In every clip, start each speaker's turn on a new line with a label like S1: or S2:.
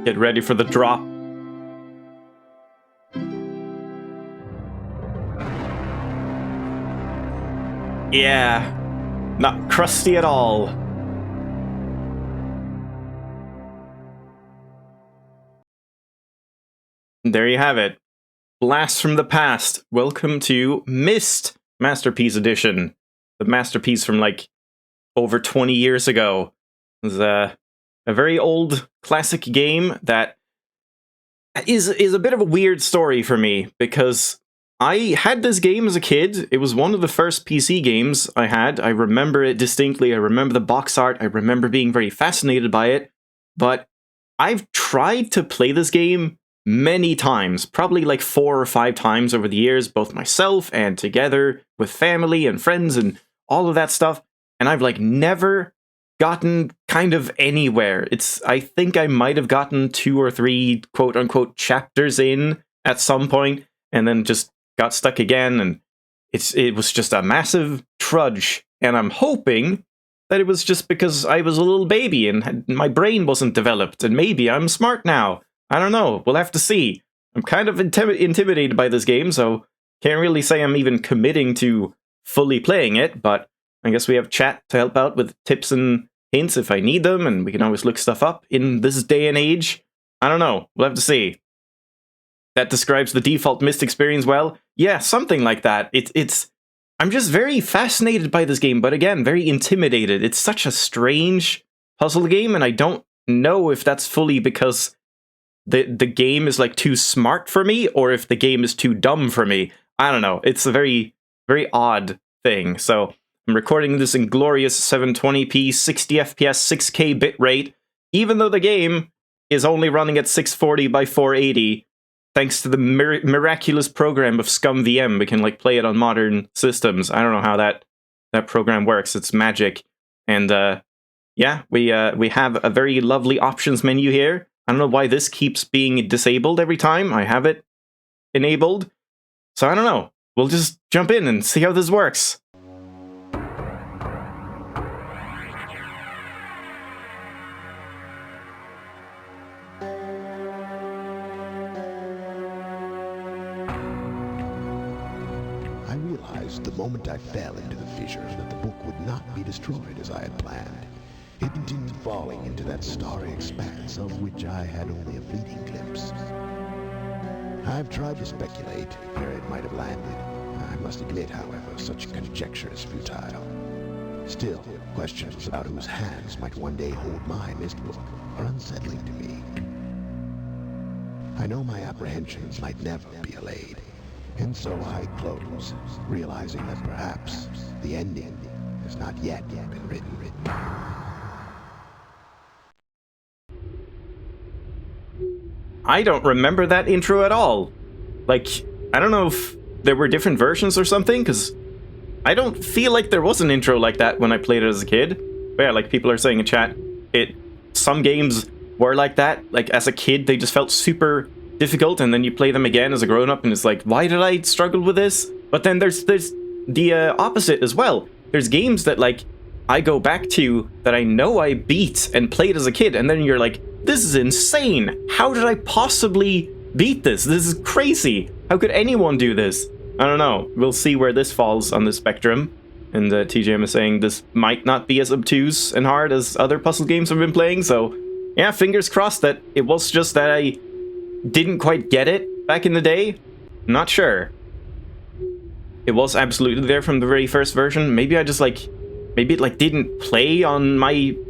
S1: Get ready for the drop. Yeah, not crusty at all. There you have it. Blast from the past. Welcome to Myst Masterpiece Edition. The masterpiece from like over 20 years ago. It was a very old classic game that is a bit of a weird story for me, because I had this game as a kid. It was one of the first PC games I had. I remember it distinctly. I remember the box art. I remember being very fascinated by it. But I've tried to play this game many times, probably like 4 or 5 times over the years, both myself and together with family and friends and all of that stuff. And I've like never gotten kind of anywhere. I think I might have gotten 2 or 3 quote unquote chapters in at some point and then just got stuck again. And it was just a massive trudge. And I'm hoping that it was just because I was a little baby and my brain wasn't developed, and maybe I'm smart now. I don't know. We'll have to see. I'm kind of intimidated by this game, so can't really say I'm even committing to fully playing it, but I guess we have chat to help out with tips and hints if I need them, and we can always look stuff up in this day and age. I don't know. We'll have to see. That describes the default Myst experience well. Yeah, something like that. I'm just very fascinated by this game, but again, very intimidated. It's such a strange puzzle game, and I don't know if that's fully because the game is like too smart for me, or if the game is too dumb for me. I don't know. It's a very, very odd thing. So I'm recording this in glorious 720p, 60 FPS, 6K bitrate, even though the game is only running at 640 by 480, thanks to the miraculous program of ScumVM. We can like play it on modern systems. I don't know how that program works. It's magic. And yeah, we have a very lovely options menu here. I don't know why this keeps being disabled every time I have it enabled. So I don't know. We'll just jump in and see how this works.
S2: I realized the moment I fell into the fissure that the book would not be destroyed as I had planned. It continued falling into that starry expanse of which I had only a fleeting glimpse. I've tried to speculate where it might have landed. I must admit, however, such conjecture is futile. Still, questions about whose hands might one day hold my Myst book are unsettling to me. I know my apprehensions might never be allayed, and so I close, realizing that perhaps the ending has not yet been written.
S1: I don't remember that intro at all. Like, I don't know if there were different versions or something, because I don't feel like there was an intro like that when I played it as a kid. But yeah, like people are saying in chat, some games were like that. Like, as a kid, they just felt super difficult, and then you play them again as a grown-up, and it's like, why did I struggle with this? But then there's the opposite as well. There's games that, like, I go back to that I know I beat and played as a kid, and then you're like, this is insane. How did I possibly beat this? This is crazy. How could anyone do this? I don't know. We'll see where this falls on the spectrum. And TJM is saying this might not be as obtuse and hard as other puzzle games I've been playing, so yeah, fingers crossed that it was just that I didn't quite get it back in the day. Not sure. It was absolutely there from the very first version. Maybe I just maybe it didn't play on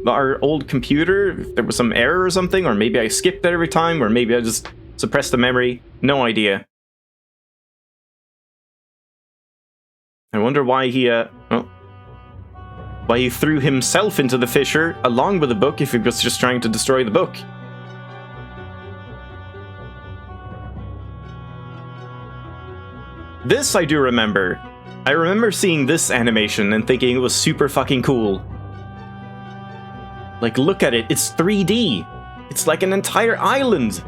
S1: our old computer. If there was some error or something, or maybe I skipped it every time, or maybe I just suppressed the memory. No idea. I wonder why why he threw himself into the fissure along with the book if he was just trying to destroy the book. This I do remember. I remember seeing this animation and thinking it was super fucking cool. Like, look at it, it's 3D. It's like an entire island.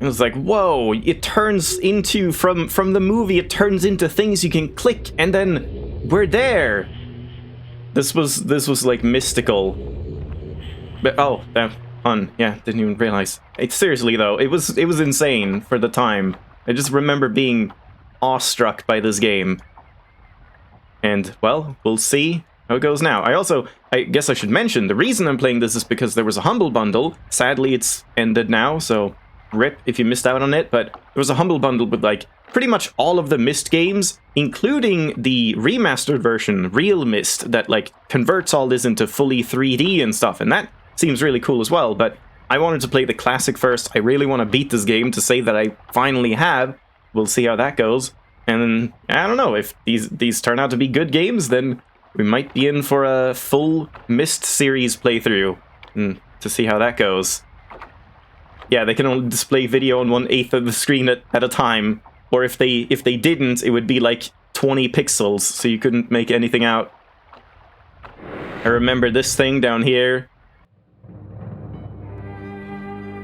S1: And it's like, whoa, it turns into, from the movie, it turns into things you can click, and then we're there. This was like mystical. But oh, that fun. Yeah, didn't even realize. Seriously though, it was insane for the time. I just remember being awestruck by this game. And well, we'll see how it goes now. I guess I should mention, the reason I'm playing this is because there was a Humble Bundle. Sadly, it's ended now, so rip if you missed out on it, but there was a Humble Bundle with, like, pretty much all of the Myst games, including the remastered version, Real Myst, that, like, converts all this into fully 3D and stuff, and that seems really cool as well, but I wanted to play the classic first. I really want to beat this game to say that I finally have. We'll see how that goes. And I don't know, if these turn out to be good games, then we might be in for a full Myst series playthrough to see how that goes. Yeah, they can only display video on 1/8 of the screen at a time, or if they didn't, it would be like 20 pixels, so you couldn't make anything out. I remember this thing down here.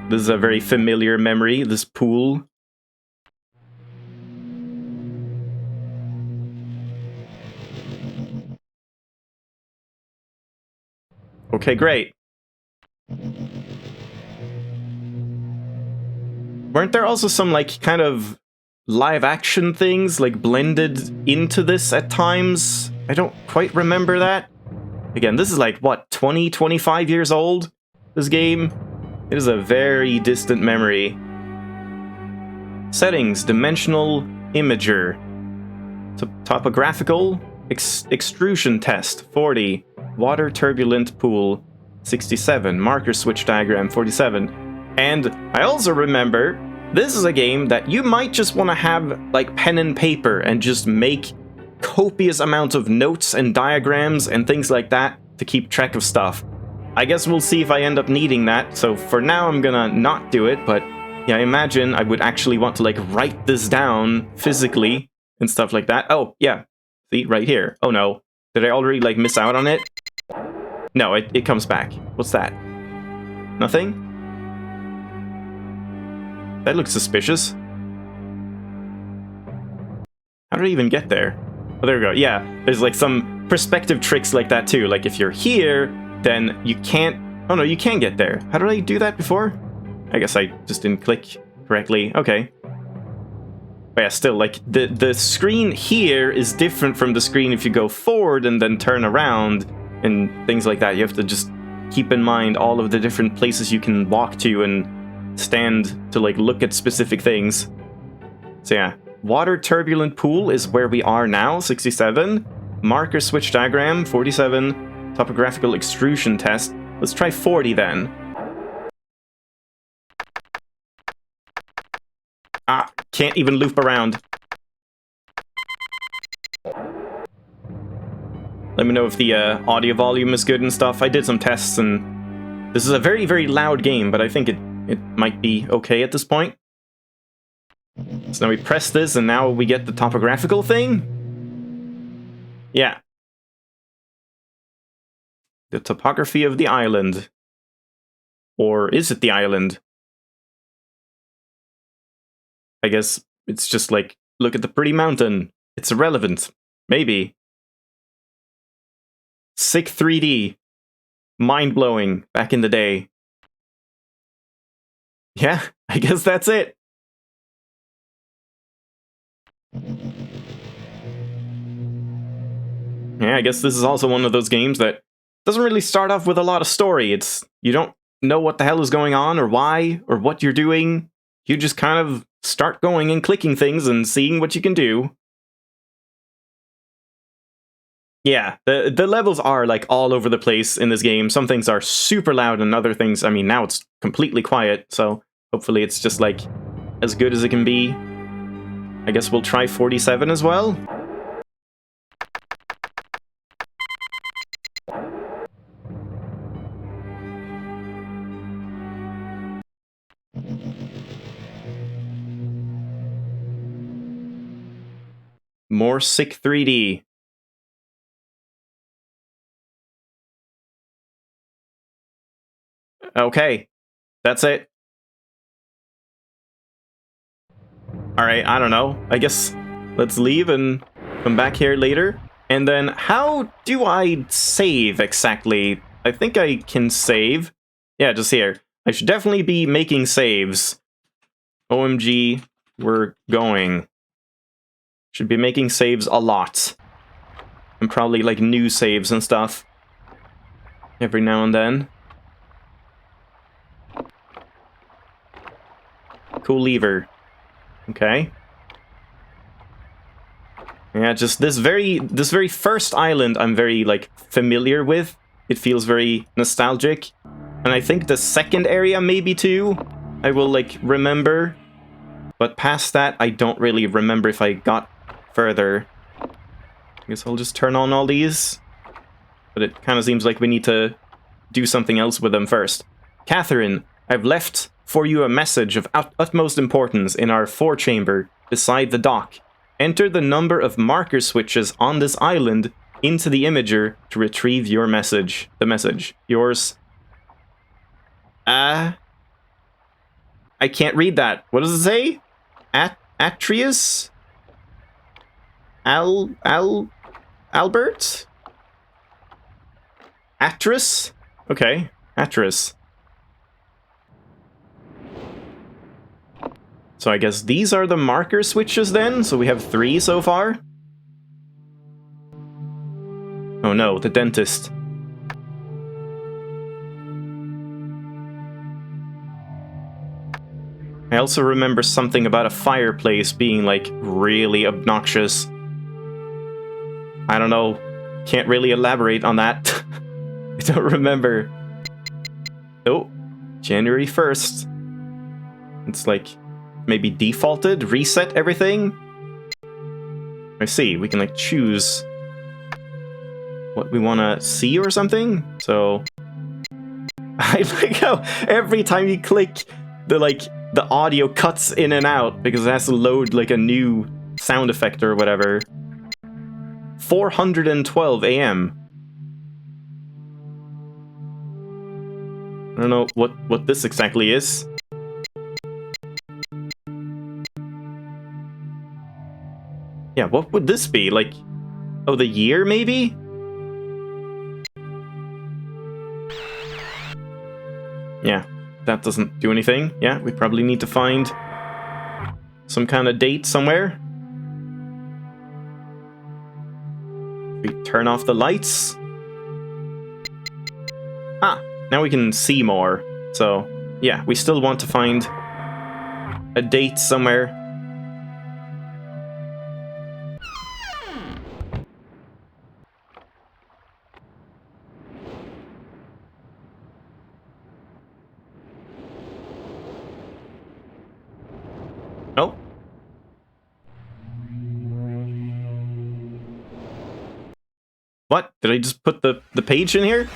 S1: This is a very familiar memory, this pool. Okay, great. Weren't there also some, like, kind of live-action things, like, blended into this at times? I don't quite remember that. Again, this is like, what, 20, 25 years old? This game? It is a very distant memory. Settings, dimensional imager. Topographical, extrusion test, 40. Water turbulent pool, 67. Marker switch diagram, 47. And I also remember, this is a game that you might just want to have, like, pen and paper and just make copious amounts of notes and diagrams and things like that to keep track of stuff. I guess we'll see if I end up needing that, so for now I'm gonna not do it, but yeah, I imagine I would actually want to, like, write this down physically and stuff like that. Oh, yeah. See, right here. Oh no. Did I already, like, miss out on it? No, it comes back. What's that? Nothing? That looks suspicious. How did I even get there? Oh, there we go. Yeah, there's, like, some perspective tricks like that too. Like, if you're here, then you can't... Oh no, you can get there. How did I do that before? I guess I just didn't click correctly. Okay. But yeah, still, like, the screen here is different from the screen if you go forward and then turn around and things like that. You have to just keep in mind all of the different places you can walk to and stand to, like, look at specific things. So yeah, water turbulent pool is where we are now, 67. Marker switch diagram, 47. Topographical extrusion test. Let's try 40 then. Ah, can't even loop around. Let me know if the audio volume is good and stuff. I did some tests, and this is a very, very loud game, but I think it might be okay at this point. So now we press this, and now we get the topographical thing? Yeah. The topography of the island. Or is it the island? I guess it's just like, look at the pretty mountain. It's irrelevant. Maybe. Sick 3D. Mind-blowing back in the day. Yeah, I guess that's it. Yeah, I guess this is also one of those games that doesn't really start off with a lot of story. It's, you don't know what the hell is going on or why or what you're doing. You just kind of start going and clicking things and seeing what you can do. Yeah, the levels are, like, all over the place in this game. Some things are super loud and other things, I mean, now it's completely quiet, so hopefully it's just, like, as good as it can be. I guess we'll try 47 as well. More sick 3D. Okay, that's it. Alright, I don't know. I guess let's leave and come back here later. And then, how do I save exactly? I think I can save. Yeah, just here. I should definitely be making saves. OMG, we're going. Should be making saves a lot. And probably, like, new saves and stuff. Every now and then. Cool lever. Okay. Yeah, just this very first island I'm very, like, familiar with. It feels very nostalgic. And I think the second area maybe too, I will, like, remember. But past that, I don't really remember if I got further. I guess I'll just turn on all these. But it kind of seems like we need to do something else with them first. Catherine, I've left for you a message of utmost importance in our forechamber beside the dock. Enter the number of marker switches on this island into the imager to retrieve your message. The message. Yours. I can't read that. What does it say? Atreus? Albert? Atris? Okay, Atris. So I guess these are the marker switches then? So we have 3 so far? Oh no, the dentist. I also remember something about a fireplace being, like, really obnoxious. I don't know. Can't really elaborate on that. I don't remember. Oh, January 1st. It's like, maybe defaulted? Reset everything? I see, we can, like, choose what we want to see or something? So, I like how every time you click, the audio cuts in and out because it has to load, like, a new sound effect or whatever. 412 AM. I don't know what this exactly is. Yeah, what would this be? Like, oh, the year, maybe? Yeah, that doesn't do anything. Yeah, we probably need to find some kind of date somewhere. We turn off the lights. Ah, now we can see more. So, yeah, we still want to find a date somewhere. Oh. What? Did I just put the page in here?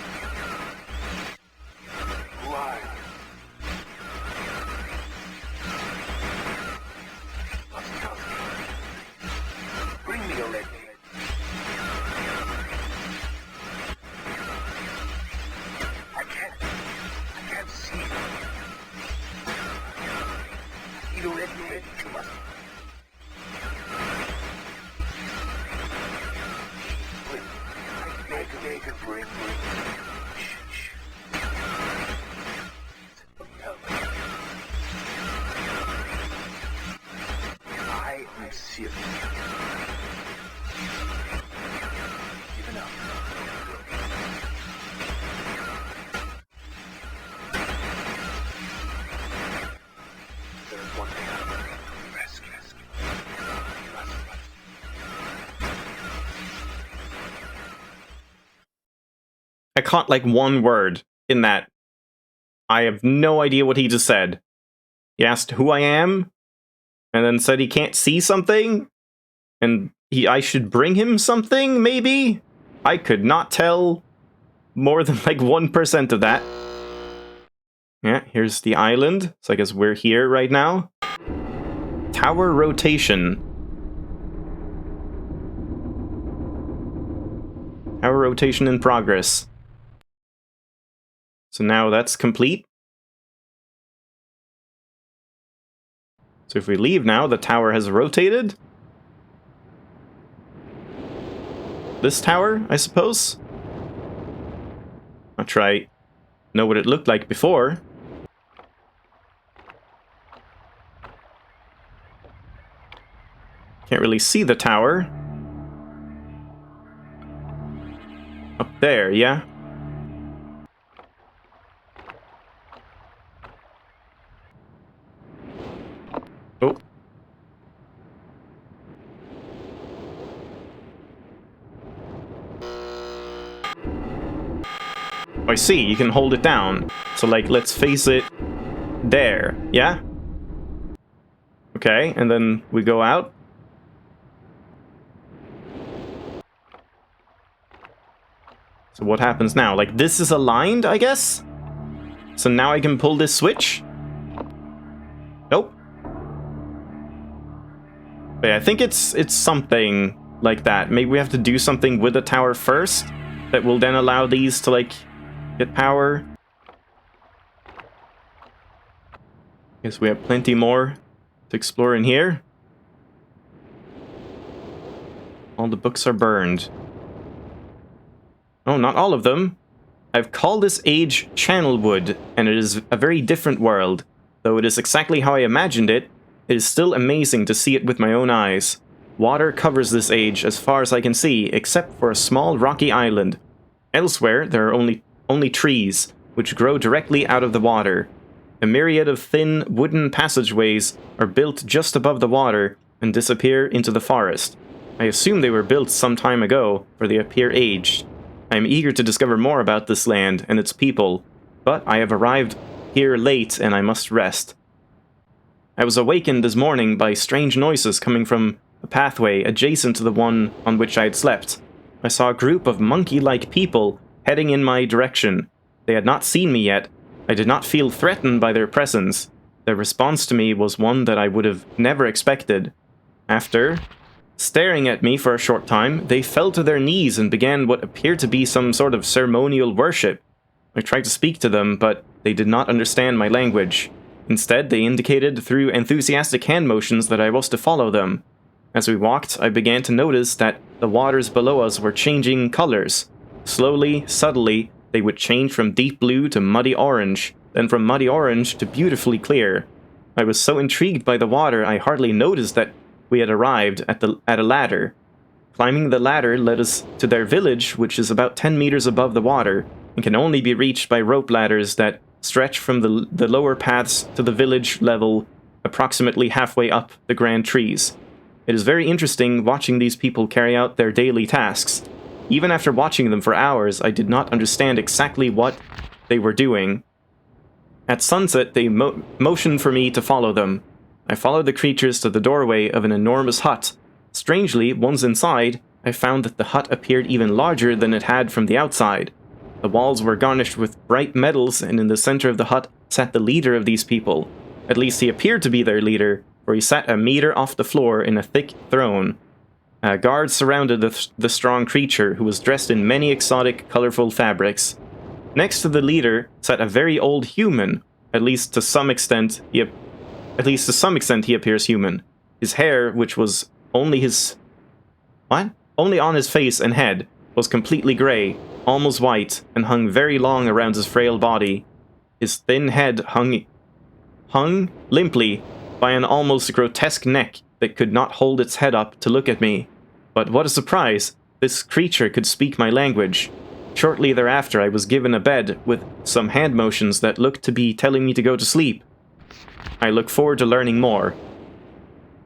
S1: I caught, like, one word in that. I have no idea what he just said. He asked who I am, and then said he can't see something, and I should bring him something, maybe? I could not tell more than, like, 1% of that. Yeah, here's the island, so I guess we're here right now. Tower rotation. Tower rotation in progress. So now that's complete. So if we leave now, the tower has rotated. this tower, I suppose? I'll try know what it looked like before. Can't really see the tower. Up there, yeah? Oh. I see, you can hold it down. So, like, let's face it there, yeah? Okay, and then we go out. So what happens now? Like, this is aligned, I guess? So now I can pull this switch? Nope. But yeah, I think it's something like that. Maybe we have to do something with the tower first that will then allow these to, like, get power. Guess we have plenty more to explore in here. All the books are burned. Oh, not all of them. I've called this age Channelwood, and it is a very different world. Though it is exactly how I imagined it, it is still amazing to see it with my own eyes. Water covers this age as far as I can see, except for a small rocky island. Elsewhere, there are only trees, which grow directly out of the water. A myriad of thin, wooden passageways are built just above the water and disappear into the forest. I assume they were built some time ago, for they appear aged. I am eager to discover more about this land and its people, but I have arrived here late and I must rest. I was awakened this morning by strange noises coming from a pathway adjacent to the one on which I had slept. I saw a group of monkey-like people heading in my direction. They had not seen me yet. I did not feel threatened by their presence. Their response to me was one that I would have never expected. After staring at me for a short time, they fell to their knees and began what appeared to be some sort of ceremonial worship. I tried to speak to them, but they did not understand my language. Instead, they indicated through enthusiastic hand motions that I was to follow them. As we walked, I began to notice that the waters below us were changing colors. Slowly, subtly, they would change from deep blue to muddy orange, then from muddy orange to beautifully clear. I was so intrigued by the water I hardly noticed that we had arrived at a ladder. Climbing the ladder led us to their village, which is about 10 meters above the water, and can only be reached by rope ladders that stretch from the lower paths to the village level, approximately halfway up the grand trees. It is very interesting watching these people carry out their daily tasks. Even after watching them for hours, I did not understand exactly what they were doing. At sunset, they motioned for me to follow them. I followed the creatures to the doorway of an enormous hut. Strangely, once inside, I found that the hut appeared even larger than it had from the outside. The walls were garnished with bright metals, and in the center of the hut sat the leader of these people. At least he appeared to be their leader, for he sat a meter off the floor in a thick throne. Guards surrounded the strong creature, who was dressed in many exotic, colorful fabrics. Next to the leader sat a very old human. At least to some extent he appears human. His hair, which was only on his face and head, was completely grey, almost white, and hung very long around his frail body. His thin head hung limply by an almost grotesque neck that could not hold its head up to look at me. But what a surprise! This creature could speak my language. Shortly thereafter, I was given a bed with some hand motions that looked to be telling me to go to sleep. I look forward to learning more.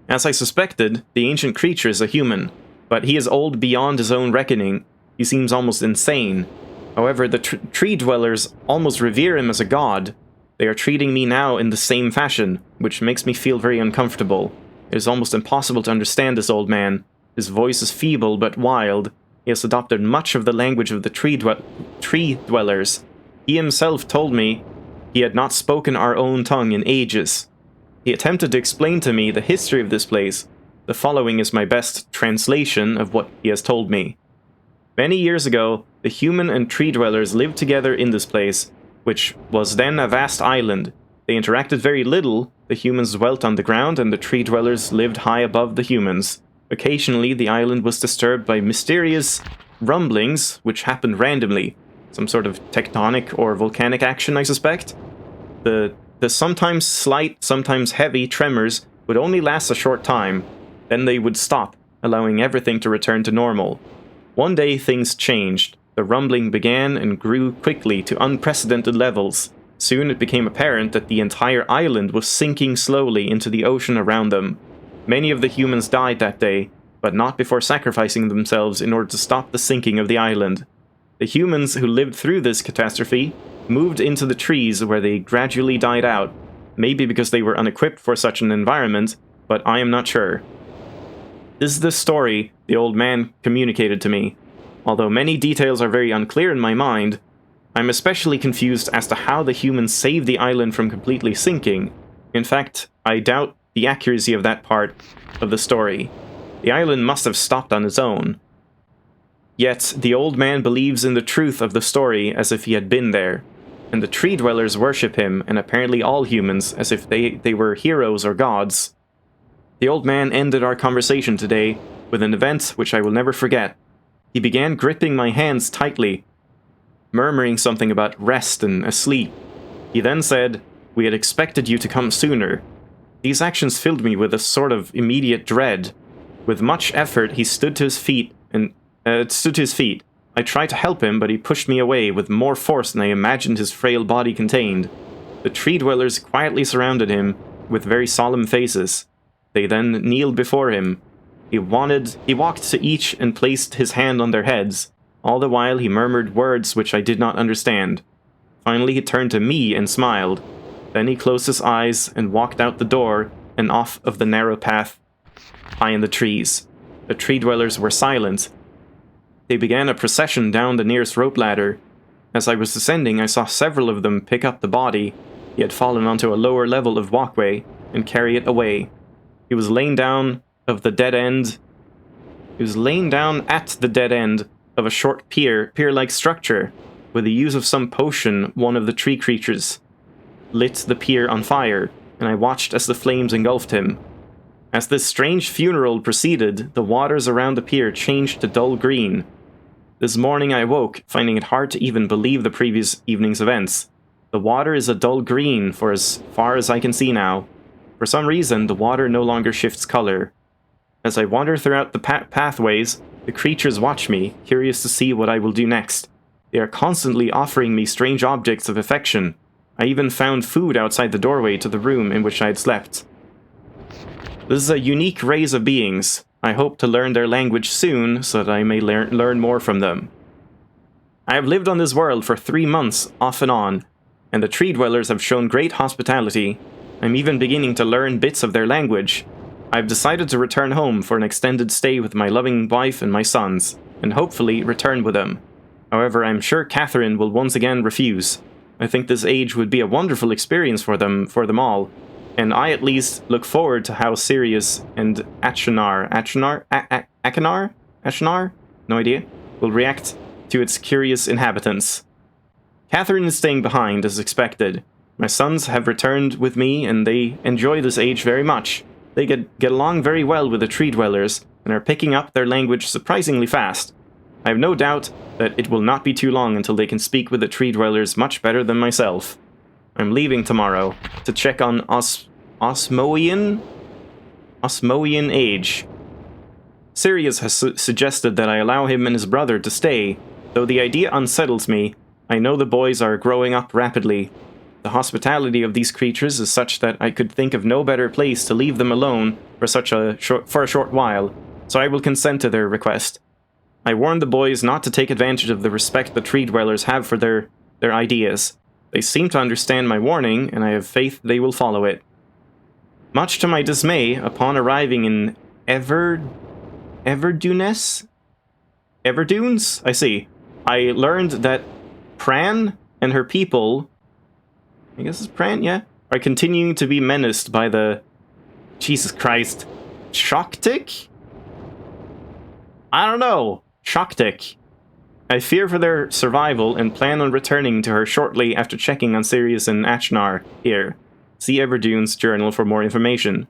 S1: As I suspected, the ancient creature is a human, but he is old beyond his own reckoning. He seems almost insane. However, the tree dwellers almost revere him as a god. They are treating me now in the same fashion, which makes me feel very uncomfortable. It is almost impossible to understand this old man. His voice is feeble but wild. He has adopted much of the language of the tree dwellers. He himself told me he had not spoken our own tongue in ages. He attempted to explain to me the history of this place. The following is my best translation of what he has told me. Many years ago, the human and tree dwellers lived together in this place, which was then a vast island. They interacted very little. The humans dwelt on the ground, and the tree dwellers lived high above the humans. Occasionally, the island was disturbed by mysterious rumblings, which happened randomly. Some sort of tectonic or volcanic action, I suspect. The sometimes slight, sometimes heavy tremors would only last a short time. Then they would stop, allowing everything to return to normal. One day things changed. The rumbling began and grew quickly to unprecedented levels. Soon it became apparent that the entire island was sinking slowly into the ocean around them. Many of the humans died that day, but not before sacrificing themselves in order to stop the sinking of the island. The humans who lived through this catastrophe moved into the trees where they gradually died out, maybe because they were unequipped for such an environment, but I am not sure. This is the story the old man communicated to me. Although many details are very unclear in my mind, I'm especially confused as to how the humans saved the island from completely sinking. In fact, I doubt the accuracy of that part of the story. The island must have stopped on its own. Yet, the old man believes in the truth of the story as if he had been there, and the tree dwellers worship him, and apparently all humans, as if they were heroes or gods. The old man ended our conversation today with an event which I will never forget. He began gripping my hands tightly, murmuring something about rest and asleep. He then said, "We had expected you to come sooner." These actions filled me with a sort of immediate dread. With much effort, he stood to his feet. I tried to help him, but he pushed me away with more force than I imagined his frail body contained. The tree dwellers quietly surrounded him with very solemn faces. They then kneeled before him. He walked to each and placed his hand on their heads. All the while he murmured words which I did not understand. Finally he turned to me and smiled. Then he closed his eyes and walked out the door and off of the narrow path high in the trees. The tree dwellers were silent. They began a procession down the nearest rope ladder. As I was descending, I saw several of them pick up the body. He had fallen onto a lower level of walkway and carry it away. He was laying down at the dead end of a short pier-like structure. With the use of some potion, one of the tree creatures lit the pier on fire, and I watched as the flames engulfed him. As this strange funeral proceeded, the waters around the pier changed to dull green. This morning I woke, finding it hard to even believe the previous evening's events. The water is a dull green for as far as I can see now. For some reason, the water no longer shifts color. As I wander throughout the pathways, the creatures watch me, curious to see what I will do next. They are constantly offering me strange objects of affection. I even found food outside the doorway to the room in which I had slept. This is a unique race of beings. I hope to learn their language soon, so that I may learn more from them. I have lived on this world for 3 months, off and on, and the tree dwellers have shown great hospitality. I'm even beginning to learn bits of their language. I've decided to return home for an extended stay with my loving wife and my sons, and hopefully return with them. However, I'm sure Catherine will once again refuse. I think this age would be a wonderful experience for them all, and I at least look forward to how Sirius and Achenar, no idea, will react to its curious inhabitants. Catherine is staying behind, as expected. My sons have returned with me, and they enjoy this age very much. They get along very well with the tree dwellers, and are picking up their language surprisingly fast. I have no doubt that it will not be too long until they can speak with the tree dwellers much better than myself. I'm leaving tomorrow to check on Osmoian Age. Sirius has suggested that I allow him and his brother to stay. Though the idea unsettles me, I know the boys are growing up rapidly. The hospitality of these creatures is such that I could think of no better place to leave them alone for a short while, so I will consent to their request. I warned the boys not to take advantage of the respect the tree dwellers have for their ideas. They seem to understand my warning, and I have faith they will follow it. Much to my dismay, upon arriving in Everdunes? I see. I learned that Pran and her people, I guess it's Pran, yeah, are continuing to be menaced by the, Jesus Christ, Shoktik? I don't know. Shoktik. I fear for their survival and plan on returning to her shortly after checking on Sirius and Achenar here. See Everdune's journal for more information.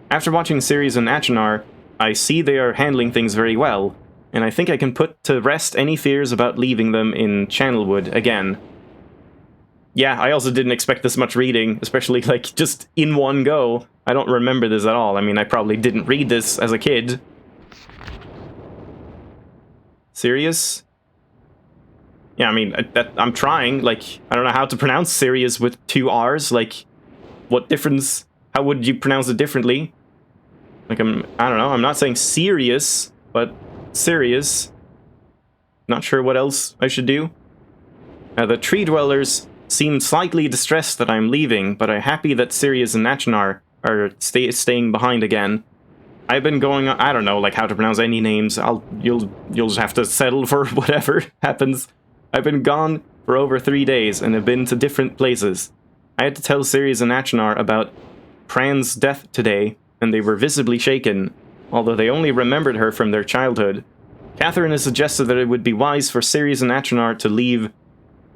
S1: After watching Sirius and Achenar, I see they are handling things very well. and I think I can put to rest any fears about leaving them in Channelwood again. Yeah, I also didn't expect this much reading, especially, like, just in one go. I don't remember this at all. I mean, I probably didn't read this as a kid. Sirius? Yeah, I mean, I'm trying. Like, I don't know how to pronounce Sirius with 2 R's. Like, what difference? How would you pronounce it differently? Like, I don't know. I'm not saying serious, but Sirius. Not sure what else I should do. The tree dwellers seem slightly distressed that I'm leaving, but I'm happy that Sirius and Nachanar are staying behind again. I've been going on, I don't know, like, how to pronounce any names. You'll just have to settle for whatever happens. I've been gone for over 3 days and have been to different places. I had to tell Sirius and Nachanar about Pran's death today, and they were visibly shaken, although they only remembered her from their childhood. Catherine has suggested that it would be wise for Sirius and Nachanar to leave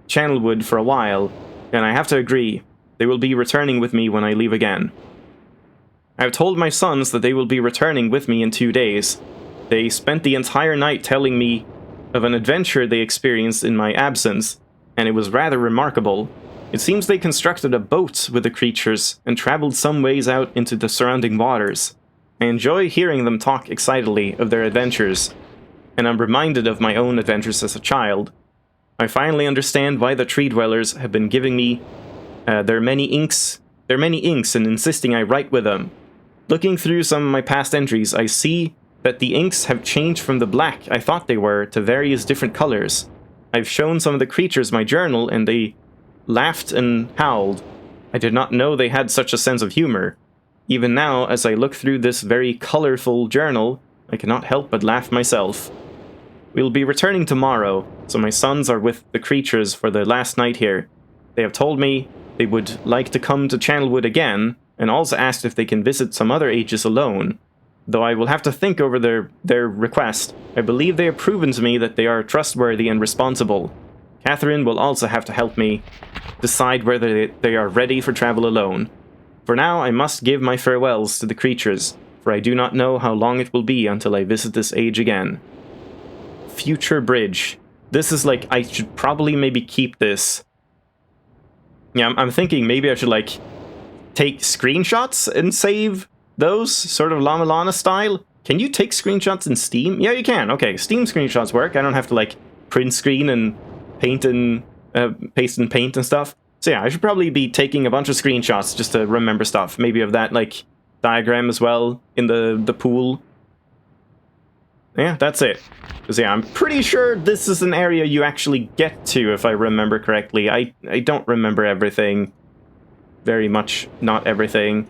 S1: Channelwood for a while, and I have to agree. They will be returning with me when I leave again. I have told my sons that they will be returning with me in 2 days. They spent the entire night telling me of an adventure they experienced in my absence, and it was rather remarkable. It seems they constructed a boat with the creatures and traveled some ways out into the surrounding waters. I enjoy hearing them talk excitedly of their adventures, and I'm reminded of my own adventures as a child. I finally understand why the tree dwellers have been giving me their many inks and insisting I write with them. Looking through some of my past entries, I see that the inks have changed from the black I thought they were to various different colors. I've shown some of the creatures my journal, and they laughed and howled. I did not know they had such a sense of humor. Even now, as I look through this very colorful journal, I cannot help but laugh myself. We will be returning tomorrow, so my sons are with the creatures for the last night here. They have told me they would like to come to Channelwood again, and also asked if they can visit some other ages alone. Though I will have to think over their request, I believe they have proven to me that they are trustworthy and responsible. Catherine will also have to help me decide whether they are ready for travel alone. For now, I must give my farewells to the creatures, for I do not know how long it will be until I visit this age again. Future bridge. This is like, I should probably maybe keep this. Yeah, I'm thinking maybe I should, like, take screenshots and save those, sort of Llama Lana style. Can you take screenshots in Steam? Yeah, you can. Okay, Steam screenshots work. I don't have to, like, print screen and paint and paste and paint and stuff. So yeah, I should probably be taking a bunch of screenshots just to remember stuff. Maybe of that, like, diagram as well in the pool. Yeah, that's it. Because yeah, I'm pretty sure this is an area you actually get to, if I remember correctly. I don't remember everything. Very much not everything.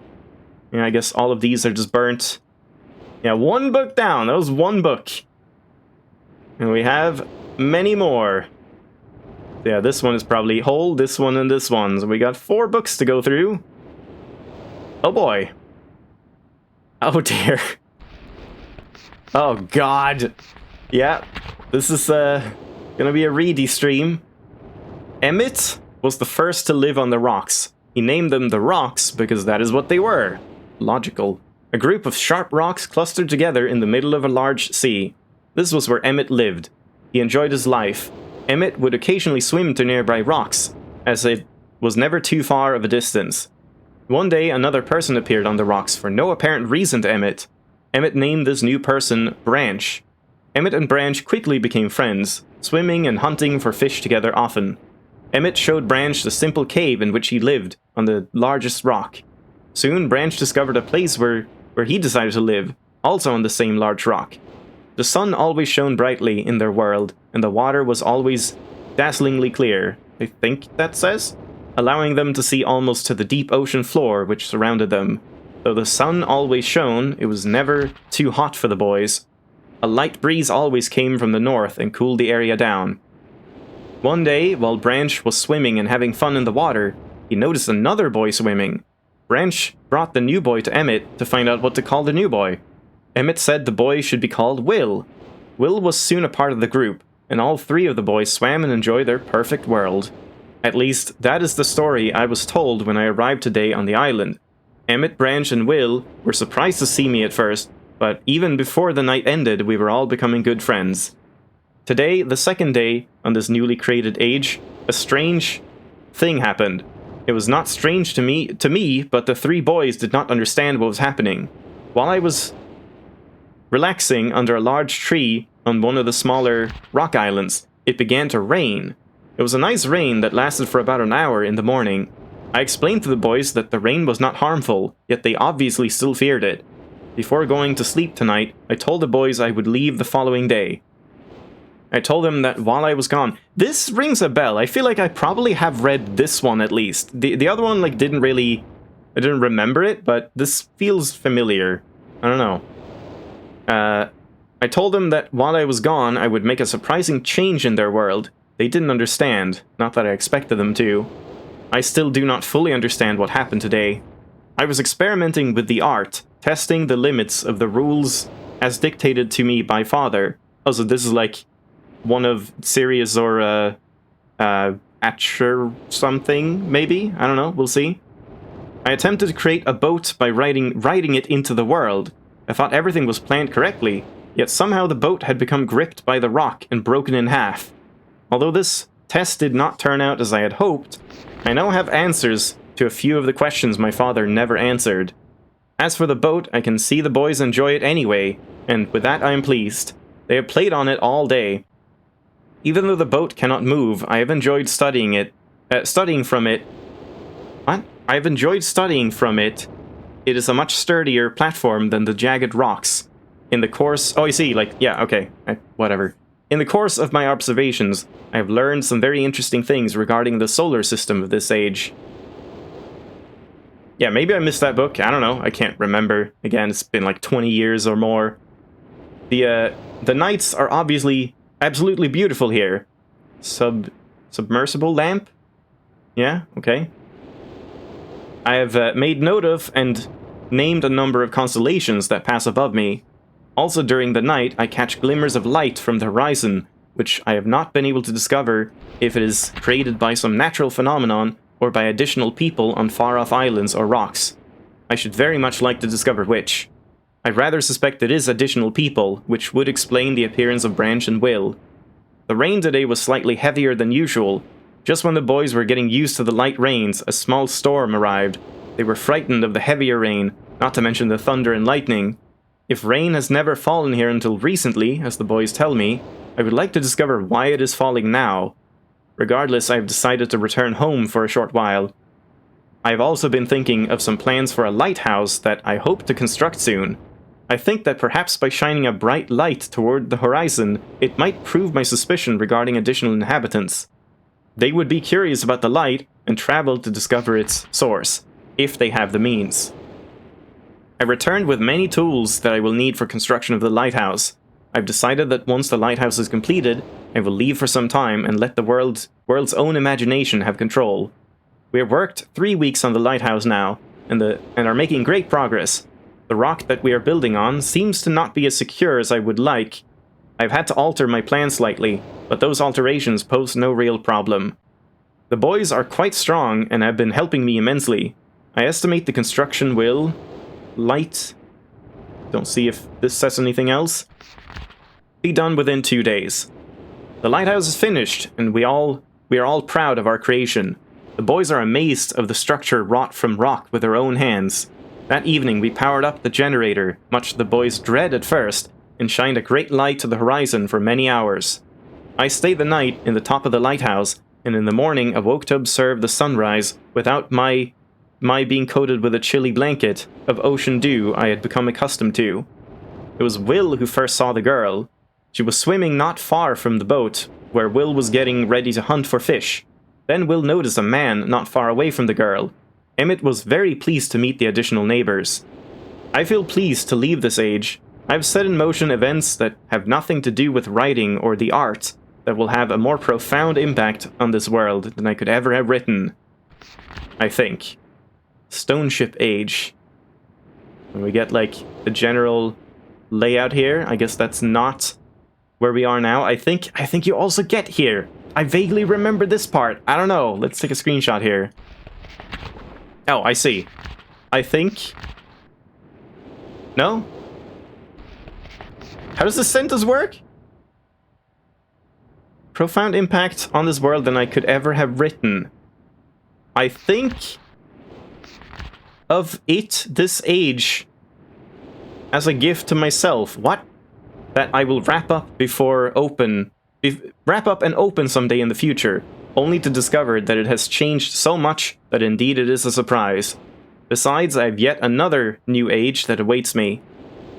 S1: Yeah, I guess all of these are just burnt. Yeah, 1 book down. That was 1 book. And we have many more. Yeah, this one is probably whole, this one, and this one. So we got 4 books to go through. Oh boy. Oh dear. Oh god. Yeah, this is gonna be a reedy stream. Emmett was the first to live on the rocks. He named them the Rocks because that is what they were. Logical. A group of sharp rocks clustered together in the middle of a large sea. This was where Emmett lived. He enjoyed his life. Emmett would occasionally swim to nearby rocks, as it was never too far of a distance. One day, another person appeared on the rocks for no apparent reason to Emmett. Emmett named this new person Branch. Emmett and Branch quickly became friends, swimming and hunting for fish together often. Emmett showed Branch the simple cave in which he lived, on the largest rock. Soon, Branch discovered a place where he decided to live, also on the same large rock. The sun always shone brightly in their world, and the water was always dazzlingly clear, I think that says, allowing them to see almost to the deep ocean floor which surrounded them. Though the sun always shone, it was never too hot for the boys. A light breeze always came from the north and cooled the area down. One day, while Branch was swimming and having fun in the water, he noticed another boy swimming. Branch brought the new boy to Emmett to find out what to call the new boy. Emmett said the boy should be called Will. Will was soon a part of the group, and all 3 of the boys swam and enjoyed their perfect world. At least, that is the story I was told when I arrived today on the island. Emmett, Branch, and Will were surprised to see me at first, but even before the night ended, we were all becoming good friends. Today, the second day on this newly created age, a strange thing happened. It was not strange to me, but the three boys did not understand what was happening. While I was relaxing under a large tree on one of the smaller rock islands, it began to rain. It was a nice rain that lasted for about an hour in the morning. I explained to the boys that the rain was not harmful, yet they obviously still feared it. Before going to sleep tonight, I told the boys I would leave the following day. I told them that while I was gone... This rings a bell. I feel like I probably have read this one at least. The other one, like, didn't really... I didn't remember it, but this feels familiar. I don't know. I told them that while I was gone, I would make a surprising change in their world. They didn't understand. Not that I expected them to. I still do not fully understand what happened today. I was experimenting with the art, testing the limits of the rules as dictated to me by Father. Also, this is like one of Sirius or Atcher something, maybe? I don't know, we'll see. I attempted to create a boat by riding it into the world. I thought everything was planned correctly, yet somehow the boat had become gripped by the rock and broken in half. Although this test did not turn out as I had hoped, I now have answers to a few of the questions my father never answered. As for the boat, I can see the boys enjoy it anyway, and with that I am pleased. They have played on it all day. Even though the boat cannot move, I have enjoyed studying from it. What? I have enjoyed studying from it. It is a much sturdier platform than the jagged rocks. In the course... Oh, I see, like, yeah, okay, whatever. In the course of my observations, I have learned some very interesting things regarding the solar system of this age. Yeah, maybe I missed that book, I don't know, I can't remember. Again, it's been like 20 years or more. The nights are obviously absolutely beautiful here. Submersible lamp? Yeah, okay. I have made note of and named a number of constellations that pass above me. Also during the night, I catch glimmers of light from the horizon, which I have not been able to discover if it is created by some natural phenomenon or by additional people on far-off islands or rocks. I should very much like to discover which. I rather suspect it is additional people, which would explain the appearance of Branch and Will. The rain today was slightly heavier than usual. Just when the boys were getting used to the light rains, a small storm arrived. They were frightened of the heavier rain, not to mention the thunder and lightning. If rain has never fallen here until recently, as the boys tell me, I would like to discover why it is falling now. Regardless, I have decided to return home for a short while. I have also been thinking of some plans for a lighthouse that I hope to construct soon. I think that perhaps by shining a bright light toward the horizon, it might prove my suspicion regarding additional inhabitants. They would be curious about the light and travel to discover its source, if they have the means. I returned with many tools that I will need for construction of the lighthouse. I've decided that once the lighthouse is completed, I will leave for some time and let the world's own imagination have control. We have worked 3 weeks on the lighthouse now, and are making great progress. The rock that we are building on seems to not be as secure as I would like. I've had to alter my plan slightly, but those alterations pose no real problem. The boys are quite strong and have been helping me immensely. I estimate the construction will... Don't see if this says anything else. Be done within 2 days. The lighthouse is finished, and we are all proud of our creation. The boys are amazed of the structure wrought from rock with their own hands. That evening we powered up the generator, much the boys dread at first, and shined a great light to the horizon for many hours. I stayed the night in the top of the lighthouse, and in the morning awoke to observe the sunrise without my being coated with a chilly blanket of ocean dew I had become accustomed to. It was Will who first saw the girl. She was swimming not far from the boat, where Will was getting ready to hunt for fish. Then Will noticed a man not far away from the girl. Emmett was very pleased to meet the additional neighbors. I feel pleased to leave this age. I've set in motion events that have nothing to do with writing or the art that will have a more profound impact on this world than I could ever have written. I think. Stoneship Age. When we get, like, the general layout here, I guess that's not where we are now. I think you also get here. I vaguely remember this part. I don't know. Let's take a screenshot here. Oh, I see. I think... No? How does the sentence work? Profound impact on this world than I could ever have written. I think of it, this age, as a gift to myself. What? That I will wrap up and open someday in the future, only to discover that it has changed so much that indeed it is a surprise. Besides, I have yet another new age that awaits me.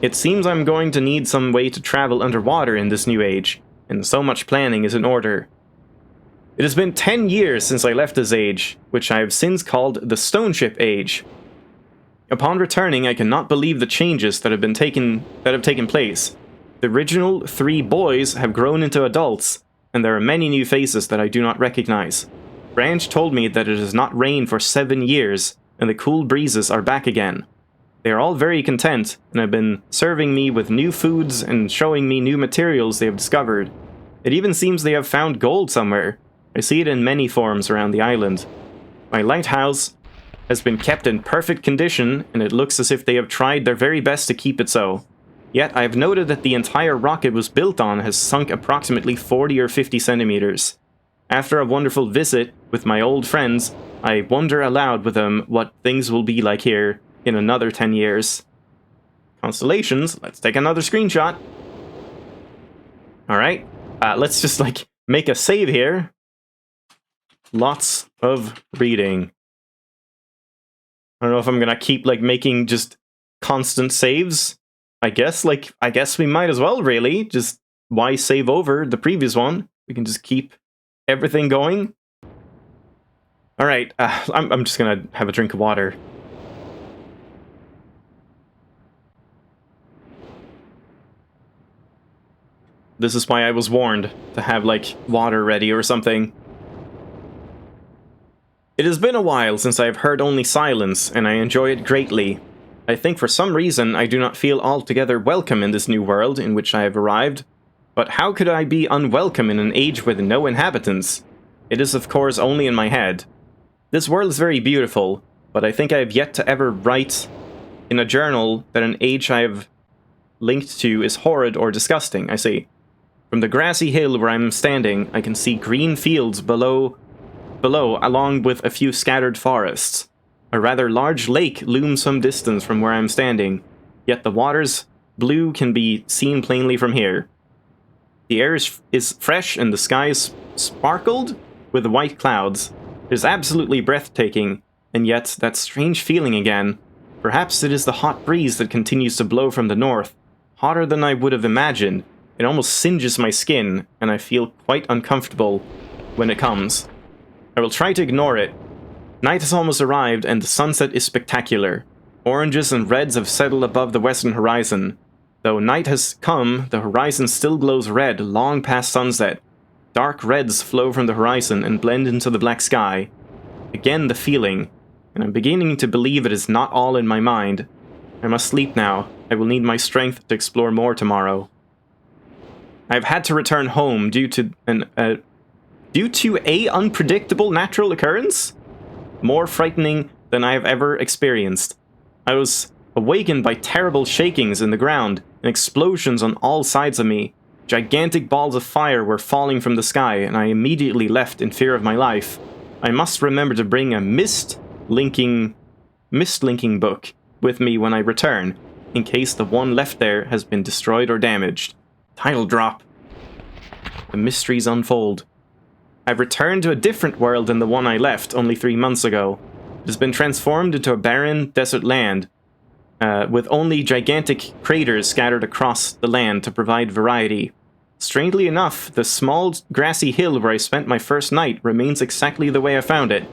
S1: It seems I'm going to need some way to travel underwater in this new age, and so much planning is in order. It has been 10 years since I left this age, which I have since called the Stoneship Age. Upon returning, I cannot believe the changes that have taken place. The original 3 boys have grown into adults, and there are many new faces that I do not recognize. Branch told me that it has not rained for 7 years, and the cool breezes are back again. They are all very content, and have been serving me with new foods and showing me new materials they have discovered. It even seems they have found gold somewhere. I see it in many forms around the island. My lighthouse has been kept in perfect condition, and it looks as if they have tried their very best to keep it so. Yet I have noted that the entire rock it was built on has sunk approximately 40 or 50 centimeters. After a wonderful visit with my old friends, I wonder aloud with them what things will be like here in another 10 years. Constellations, let's take another screenshot. Alright, let's just make a save here. Lots of reading. I don't know if I'm gonna keep making just constant saves. I guess we might as well, really. Just why save over the previous one? We can just keep everything going. Alright, I'm just gonna have a drink of water. This is why I was warned to have, water ready or something. It has been a while since I have heard only silence, and I enjoy it greatly. I think for some reason I do not feel altogether welcome in this new world in which I have arrived. But how could I be unwelcome in an age with no inhabitants? It is of course only in my head. This world is very beautiful, but I think I have yet to ever write in a journal that an age I have linked to is horrid or disgusting, I see. From the grassy hill where I am standing, I can see green fields below, along with a few scattered forests. A rather large lake looms some distance from where I am standing, yet the water's blue can be seen plainly from here. The air is fresh and the sky is sparkled with white clouds. It is absolutely breathtaking, and yet that strange feeling again. Perhaps it is the hot breeze that continues to blow from the north, hotter than I would have imagined. It almost singes my skin, and I feel quite uncomfortable when it comes. I will try to ignore it. Night has almost arrived, and the sunset is spectacular. Oranges and reds have settled above the western horizon. Though night has come, the horizon still glows red long past sunset. Dark reds flow from the horizon and blend into the black sky. Again the feeling, and I'm beginning to believe it is not all in my mind. I must sleep now. I will need my strength to explore more tomorrow. I have had to return home due to a unpredictable natural occurrence? More frightening than I have ever experienced. I was awakened by terrible shakings in the ground and explosions on all sides of me. Gigantic balls of fire were falling from the sky, and I immediately left in fear of my life. I must remember to bring a Myst linking book with me when I return, in case the one left there has been destroyed or damaged. Title drop. The mysteries unfold. I've returned to a different world than the one I left only 3 months ago. It has been transformed into a barren, desert land, with only gigantic craters scattered across the land to provide variety. Strangely enough, the small grassy hill where I spent my first night remains exactly the way I found it.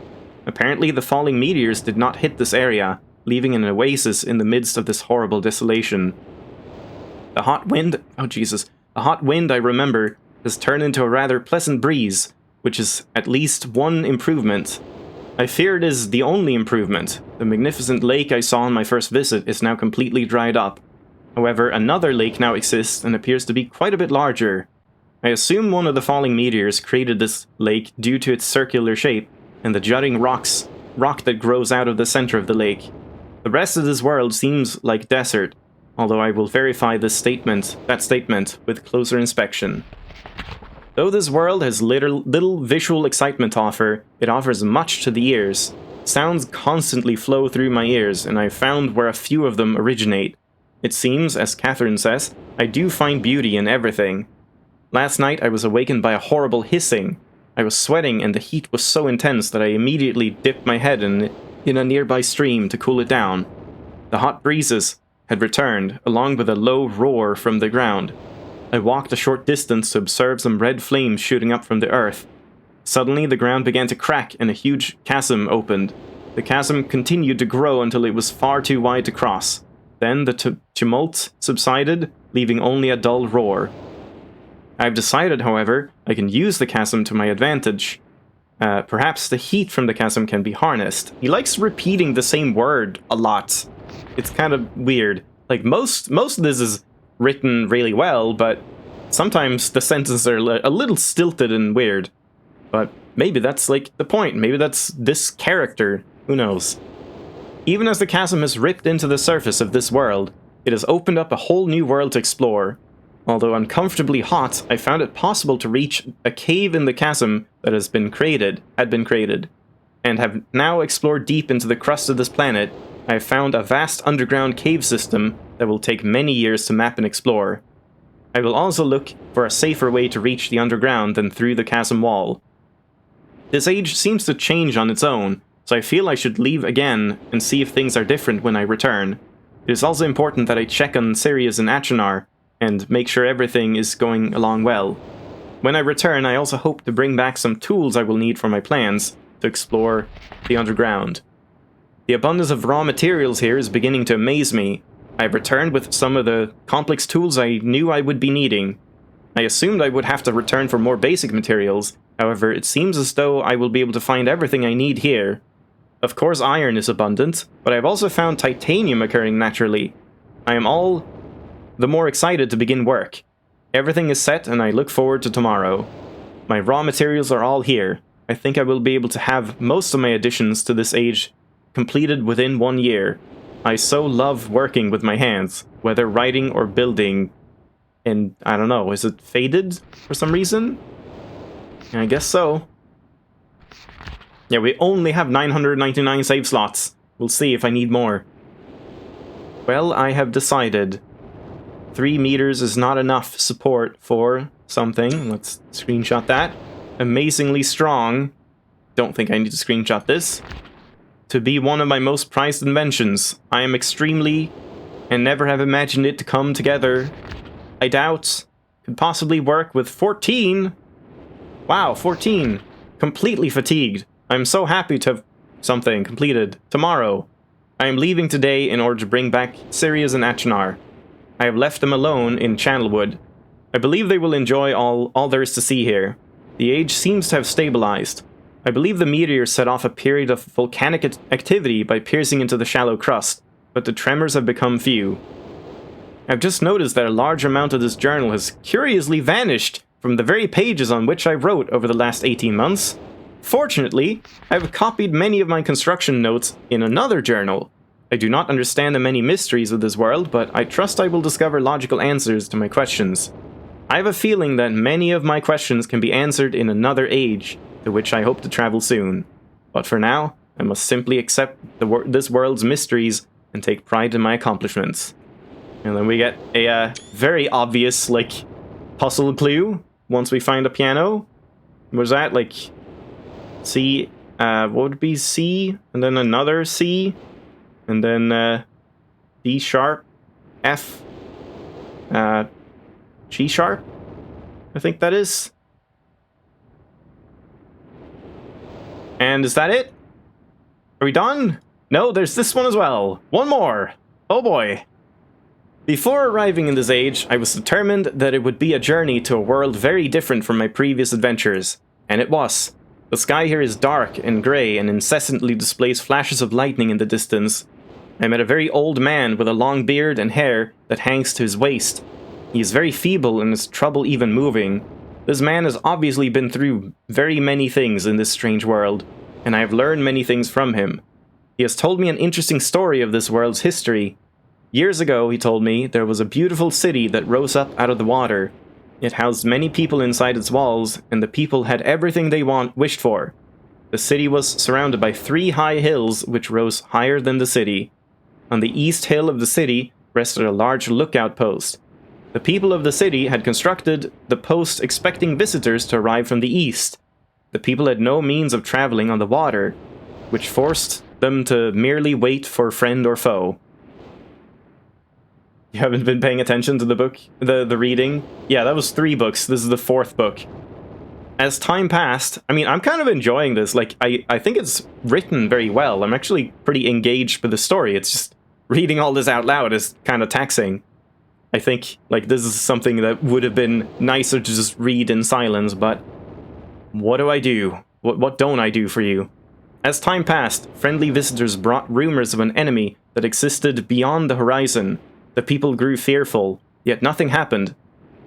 S1: Apparently the falling meteors did not hit this area, leaving an oasis in the midst of this horrible desolation. The hot wind, I remember, has turned into a rather pleasant breeze, which is at least one improvement. I fear it is the only improvement. The magnificent lake I saw on my first visit is now completely dried up. However, another lake now exists and appears to be quite a bit larger. I assume one of the falling meteors created this lake due to its circular shape and the jutting rock that grows out of the center of the lake. The rest of this world seems like desert, although I will verify that statement with closer inspection. Though this world has little visual excitement to offer, it offers much to the ears. Sounds constantly flow through my ears, and I've found where a few of them originate. It seems, as Catherine says, I do find beauty in everything. Last night I was awakened by a horrible hissing. I was sweating, and the heat was so intense that I immediately dipped my head in a nearby stream to cool it down. The hot breezes had returned, along with a low roar from the ground. I walked a short distance to observe some red flames shooting up from the earth. Suddenly, the ground began to crack and a huge chasm opened. The chasm continued to grow until it was far too wide to cross. Then the tumult subsided, leaving only a dull roar. I've decided, however, I can use the chasm to my advantage. Perhaps the heat from the chasm can be harnessed. He likes repeating the same word a lot. It's kind of weird. Like, most of this is written really well, but sometimes the sentences are a little stilted and weird. But maybe that's like the point. Maybe that's this character. Who knows? Even as the chasm has ripped into the surface of this world, it has opened up a whole new world to explore. Although uncomfortably hot, I found it possible to reach a cave in the chasm that had been created, and have now explored deep into the crust of this planet. I have found a vast underground cave system that will take many years to map and explore. I will also look for a safer way to reach the underground than through the chasm wall. This age seems to change on its own, so I feel I should leave again and see if things are different when I return. It is also important that I check on Sirius and Achenar and make sure everything is going along well. When I return, I also hope to bring back some tools I will need for my plans to explore the underground. The abundance of raw materials here is beginning to amaze me. I have returned with some of the complex tools I knew I would be needing. I assumed I would have to return for more basic materials, however, it seems as though I will be able to find everything I need here. Of course iron is abundant, but I have also found titanium occurring naturally. I am all the more excited to begin work. Everything is set and I look forward to tomorrow. My raw materials are all here. I think I will be able to have most of my additions to this age completed within 1 year. I so love working with my hands, whether writing or building. And I don't know, is it faded for some reason? I guess so. Yeah, we only have 999 save slots. We'll see if I need more. Well, I have decided 3 meters is not enough support for something. Let's screenshot that. Amazingly strong. Don't think I need to screenshot this. To be one of my most prized inventions. I am extremely, and never have imagined it to come together. I doubt. Could possibly work with 14. Wow, 14. Completely fatigued. I'm so happy to have something completed. Tomorrow. I am leaving today in order to bring back Sirius and Achenar. I have left them alone in Channelwood. I believe they will enjoy all there is to see here. The age seems to have stabilized. I believe the meteor set off a period of volcanic activity by piercing into the shallow crust, but the tremors have become few. I've just noticed that a large amount of this journal has curiously vanished from the very pages on which I wrote over the last 18 months. Fortunately, I've copied many of my construction notes in another journal. I do not understand the many mysteries of this world, but I trust I will discover logical answers to my questions. I have a feeling that many of my questions can be answered in another age, to which I hope to travel soon. But for now, I must simply accept this world's mysteries and take pride in my accomplishments. And then we get a very obvious, like, puzzle clue once we find a piano. Was that, like, C, what would it be? C, and then another C, and then D sharp, F, G sharp, I think that is. And is that it? Are we done? No, there's this one as well. One more. Oh boy. Before arriving in this age, I was determined that it would be a journey to a world very different from my previous adventures. And it was. The sky here is dark and grey and incessantly displays flashes of lightning in the distance. I met a very old man with a long beard and hair that hangs to his waist. He is very feeble and has trouble even moving. This man has obviously been through very many things in this strange world, and I have learned many things from him. He has told me an interesting story of this world's history. Years ago, he told me, there was a beautiful city that rose up out of the water. It housed many people inside its walls, and the people had everything they wished for. The city was surrounded by 3 high hills which rose higher than the city. On the east hill of the city rested a large lookout post. The people of the city had constructed the post expecting visitors to arrive from the east. The people had no means of traveling on the water, which forced them to merely wait for friend or foe. You haven't been paying attention to the book, the reading? Yeah, that was 3 books. This is the 4th book. As time passed, I mean, I'm kind of enjoying this. Like, I think it's written very well. I'm actually pretty engaged with the story. It's just reading all this out loud is kind of taxing. I think, like, this is something that would have been nicer to just read in silence, but what do I do? What don't I do for you? As time passed, friendly visitors brought rumors of an enemy that existed beyond the horizon. The people grew fearful, yet nothing happened.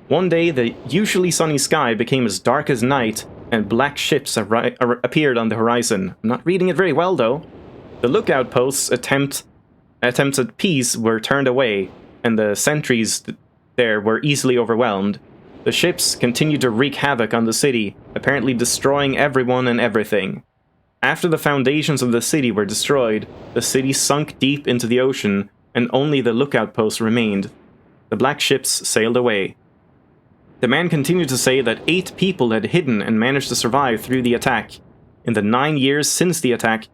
S1: One day, the usually sunny sky became as dark as night, and black ships appeared on the horizon. I'm not reading it very well, though. The lookout posts' attempts at peace were turned away, and the sentries there were easily overwhelmed. The ships continued to wreak havoc on the city, apparently destroying everyone and everything. After the foundations of the city were destroyed, the city sunk deep into the ocean, and only the lookout posts remained. The black ships sailed away. The man continued to say that 8 people had hidden and managed to survive through the attack. In the 9 years since the attack,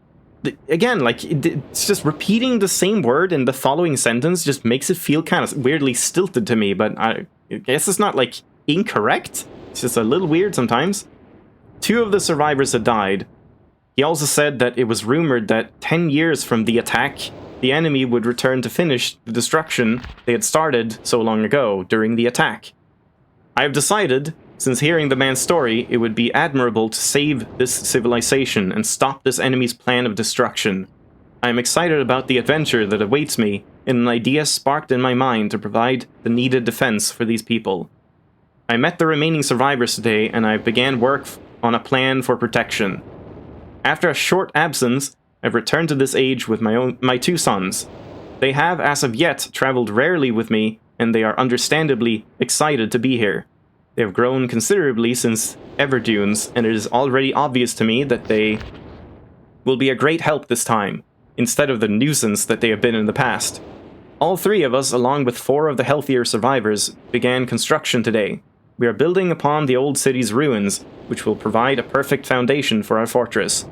S1: again, like, it's just repeating the same word in the following sentence just makes it feel kind of weirdly stilted to me, but I guess it's not, like, incorrect. It's just a little weird sometimes. 2 of the survivors had died. He also said that it was rumored that 10 years from the attack, the enemy would return to finish the destruction they had started so long ago during the attack. I have decided, since hearing the man's story, it would be admirable to save this civilization and stop this enemy's plan of destruction. I am excited about the adventure that awaits me, and an idea sparked in my mind to provide the needed defense for these people. I met the remaining survivors today, and I began work on a plan for protection. After a short absence, I've returned to this age with my 2 sons. They have, as of yet, traveled rarely with me, and they are understandably excited to be here. They have grown considerably since Everdunes, and it is already obvious to me that they will be a great help this time, instead of the nuisance that they have been in the past. All 3 of us, along with 4 of the healthier survivors, began construction today. We are building upon the old city's ruins, which will provide a perfect foundation for our fortress.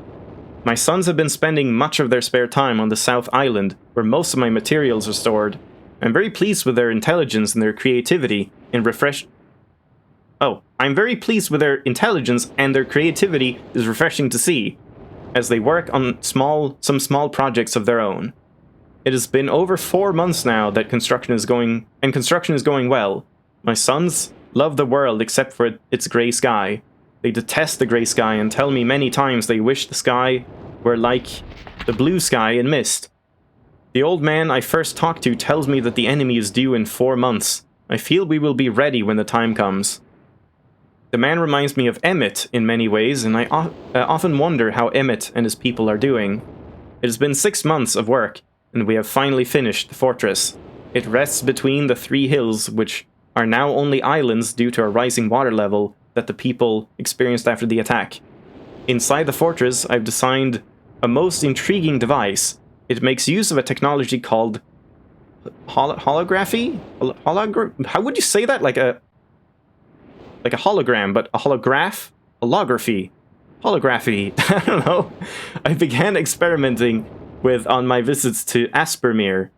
S1: My sons have been spending much of their spare time on the South Island, where most of my materials are stored. I'm very pleased with their intelligence and their creativity I'm very pleased with their intelligence, and their creativity is refreshing to see, as they work on some small projects of their own. It has been over 4 months now that construction is going well. My sons love the world except for its grey sky. They detest the grey sky and tell me many times they wish the sky were like the blue sky in Myst. The old man I first talked to tells me that the enemy is due in 4 months. I feel we will be ready when the time comes. The man reminds me of Emmett in many ways, and I often wonder how Emmett and his people are doing. It has been 6 months of work, and we have finally finished the fortress. It rests between the 3 hills, which are now only islands due to a rising water level that the people experienced after the attack. Inside the fortress, I've designed a most intriguing device. It makes use of a technology called holography? How would you say that? Like a hologram, but a holograph? Holography. Holography. I don't know. I began experimenting with on my visits to Aspermere.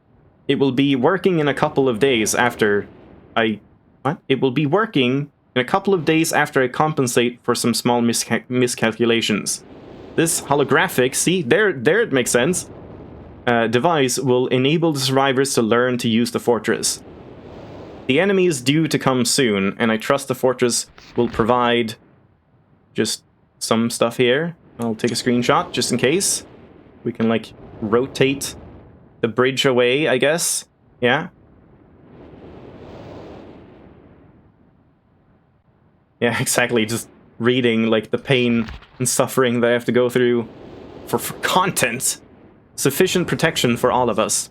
S1: It will be working in a couple of days after It will be working in a couple of days after I compensate for some small miscalculations. This holographic, see, there it makes sense, device will enable the survivors to learn to use the fortress. The enemy is due to come soon, and I trust the fortress will provide just some stuff here. I'll take a screenshot just in case. We can, like, rotate the bridge away, I guess. Yeah. Yeah, exactly. Just reading, like, the pain and suffering that I have to go through for content. Sufficient protection for all of us.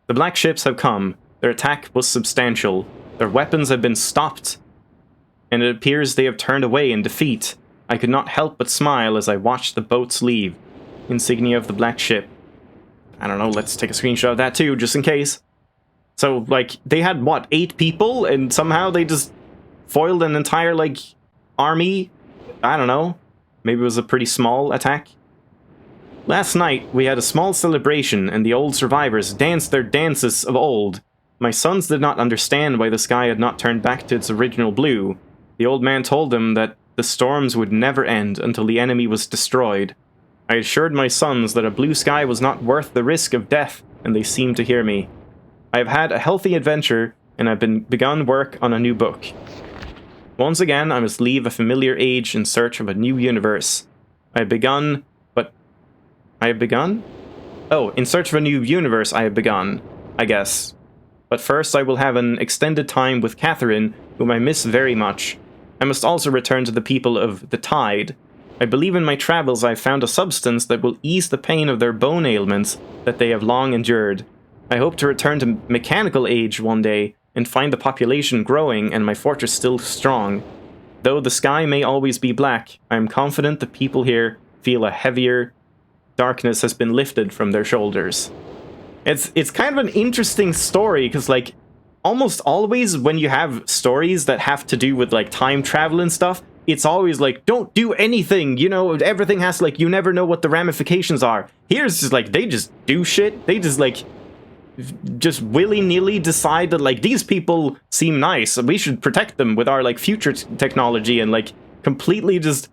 S1: The black ships have come. Their attack was substantial. Their weapons have been stopped, and it appears they have turned away in defeat. I could not help but smile as I watched the boats leave. Insignia of the black ship. I don't know, let's take a screenshot of that too, just in case. So, like, they had, what, 8 people, and somehow they just foiled an entire, like, army? I don't know. Maybe it was a pretty small attack. Last night, we had a small celebration, and the old survivors danced their dances of old. My sons did not understand why the sky had not turned back to its original blue. The old man told them that the storms would never end until the enemy was destroyed. I assured my sons that a blue sky was not worth the risk of death, and they seemed to hear me. I have had a healthy adventure, and I've begun work on a new book. Once again, I must leave a familiar age in search of a new universe. I have begun, but... I have begun? Oh, in search of a new universe I have begun, I guess. But first I will have an extended time with Catherine, whom I miss very much. I must also return to the people of the Tide. I believe in my travels I have found a substance that will ease the pain of their bone ailments that they have long endured. I hope to return to Mechanical Age one day, and find the population growing and my fortress still strong. Though the sky may always be black, I am confident the people here feel a heavier darkness has been lifted from their shoulders. It's kind of an interesting story, because, like, almost always when you have stories that have to do with, like, time travel and stuff, it's always like, don't do anything, you know, everything has, like, you never know what the ramifications are. Here's just, like, they just do shit. They just, like, just willy-nilly decide that, like, these people seem nice, we should protect them with our, like, future technology, and, like, completely just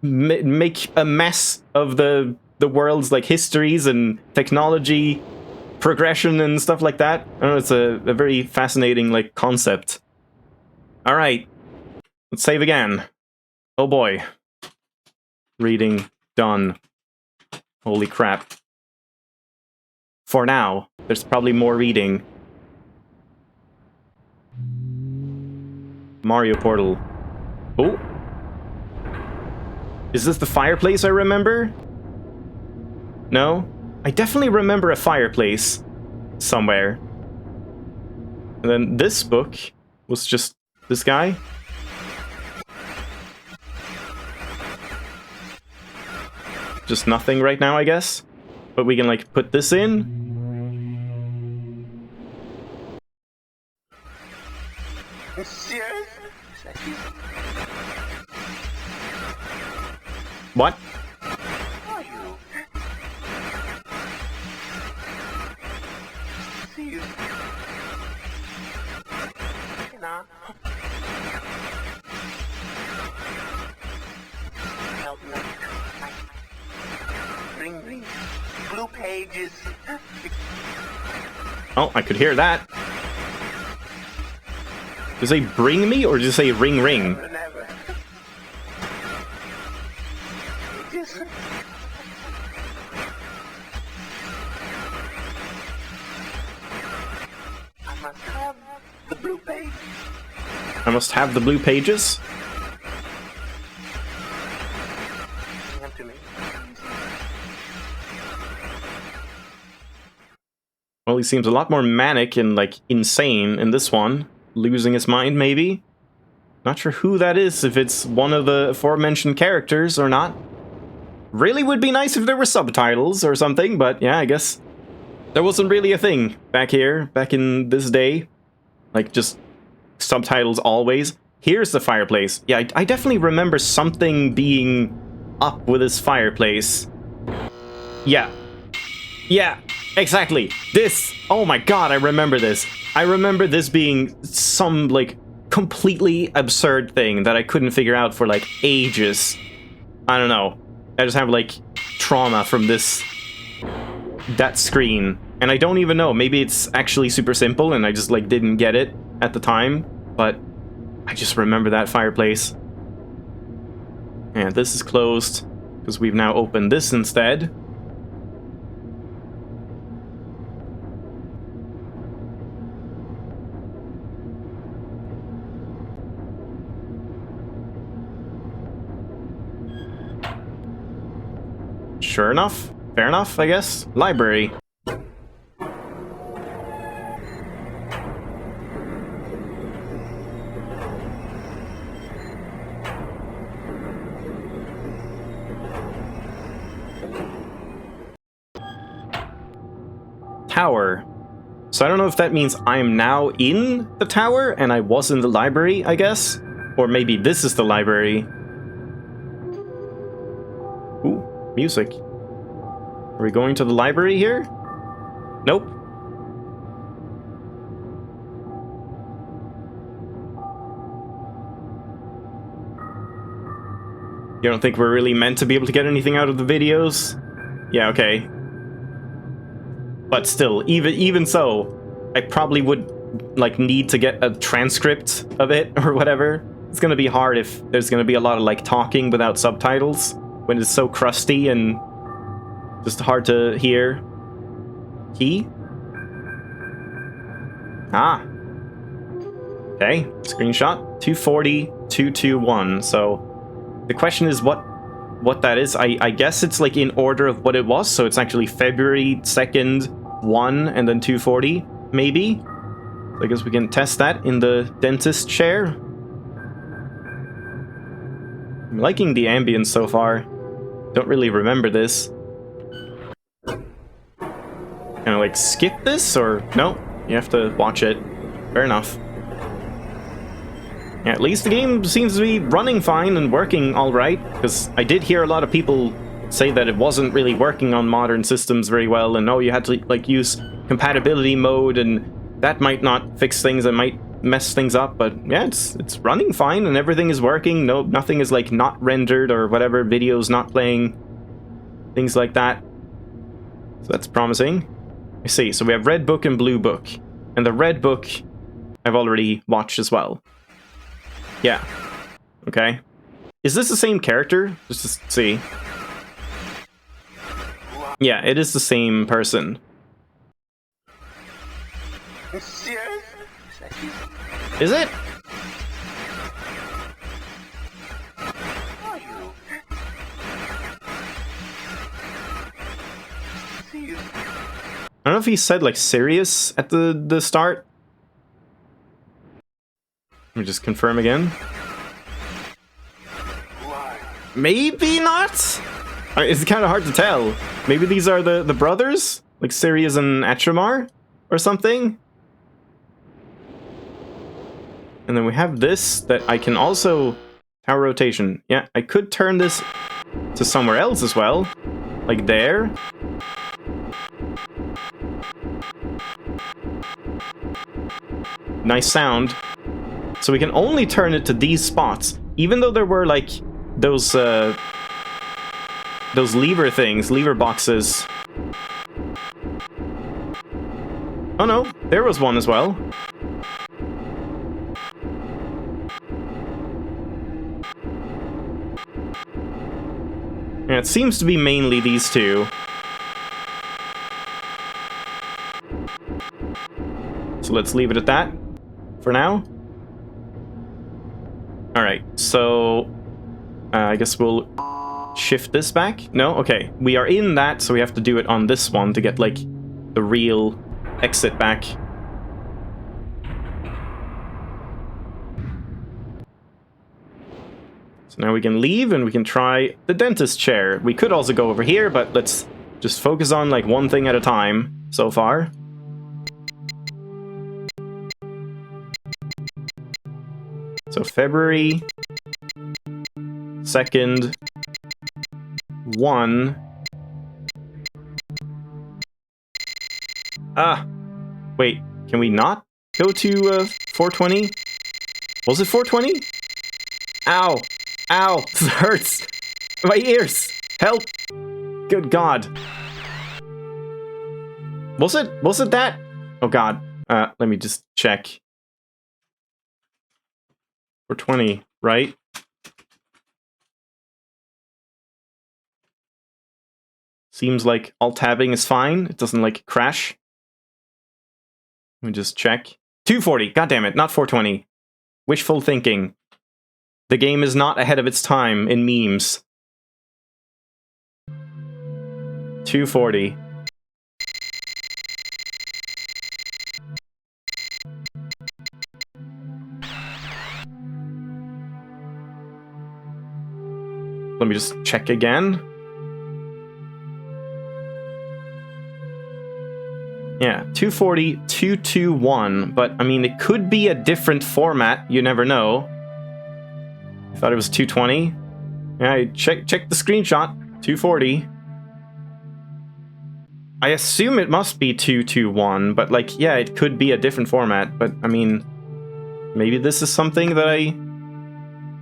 S1: make a mess of the world's, like, histories and technology progression and stuff like that. I don't know, it's a very fascinating, like, concept. Alright, let's save again. Oh boy. Reading done. Holy crap. For now, there's probably more reading. Mario Portal. Oh. Is this the fireplace I remember? No? I definitely remember a fireplace somewhere. And then this book was just this guy. Just nothing right now, I guess. But we can, like, put this in. What?
S3: Ring. Blue pages.
S1: Oh, I could hear that. Does it say bring me, or does it say ring ring?
S3: Never. I must have the blue page.
S1: I must have the blue pages?
S3: Come to me.
S1: Well, he seems a lot more manic and, like, insane in this one. Losing his mind, maybe? Not sure who that is, if it's one of the aforementioned characters or not. Really would be nice if there were subtitles or something, but yeah, I guess there wasn't really a thing back here, back in this day. Like, just subtitles always. Here's the fireplace. Yeah, I definitely remember something being up with this fireplace. Yeah. Yeah, exactly. This. Oh my god, I remember this. I remember this being some, like, completely absurd thing that I couldn't figure out for, like, ages. I don't know. I just have, like, trauma from that screen. And I don't even know. Maybe it's actually super simple and I just, like, didn't get it at the time. But I just remember that fireplace. And this is closed because we've now opened this instead. Sure enough. Fair enough, I guess. Library. tower. So I don't know if that means I'm now in the tower and I was in the library, I guess? Or maybe this is the library. Ooh, music. Are we going to the library here? Nope. You don't think we're really meant to be able to get anything out of the videos? Yeah, okay. But still, even so, I probably would like need to get a transcript of it or whatever. It's gonna be hard if there's gonna be a lot of like talking without subtitles when it's so crusty and just hard to hear. Key? Ah. Okay, screenshot. 240, 221. So the question is what that is. I guess it's like in order of what it was, so it's actually February 2nd, 1, and then 240, maybe? So I guess we can test that in the dentist chair. I'm liking the ambience so far. Don't really remember this. Can I like skip this, or no? You have to watch it. Fair enough. Yeah, at least the game seems to be running fine and working alright, because I did hear a lot of people say that it wasn't really working on modern systems very well, and oh, you had to like use compatibility mode, and that might not fix things and might mess things up, but yeah, it's running fine and everything is working. No, nothing is like not rendered or whatever, videos not playing, things like that. So that's promising. I see, so we have red book and blue book, and the red book I've already watched as well. Yeah. Okay. Is this the same character? Just to see. Yeah, it is the same person.
S3: Serious?
S1: Is it?
S3: Are you? See you.
S1: I don't know if he said like serious at the start. Let me just confirm again.
S3: Why?
S1: Maybe not? It's kind of hard to tell. Maybe these are the brothers? Like Sirius and Atramar? Or something? And then we have this that I can also... Tower rotation. Yeah, I could turn this to somewhere else as well. Like there. Nice sound. So we can only turn it to these spots. Even though there were like those lever things, lever boxes. Oh no, there was one as well. Yeah, it seems to be mainly these two. So let's leave it at that for now. Alright, so I guess we'll shift this back. No? Okay, we are in that, so we have to do it on this one to get, like, the real exit back. So now we can leave and we can try the dentist chair. We could also go over here, but let's just focus on, like, one thing at a time so far. So February 2nd, 1. Ah, wait, can we not go to 420? Was it 420? Ow, ow, this hurts. My ears, help. Good God. Was it that? Oh God, let me just check. 420, right? Seems like alt-tabbing is fine. It doesn't, like, crash. Let me just check. 240, goddammit, not 420. Wishful thinking. The game is not ahead of its time in memes. 240. Let me just check again. Yeah, 240, 221. But, I mean, it could be a different format. You never know. I thought it was 220. Yeah, check the screenshot. 240. I assume it must be 221, but, like, yeah, it could be a different format. But, I mean, maybe this is something that I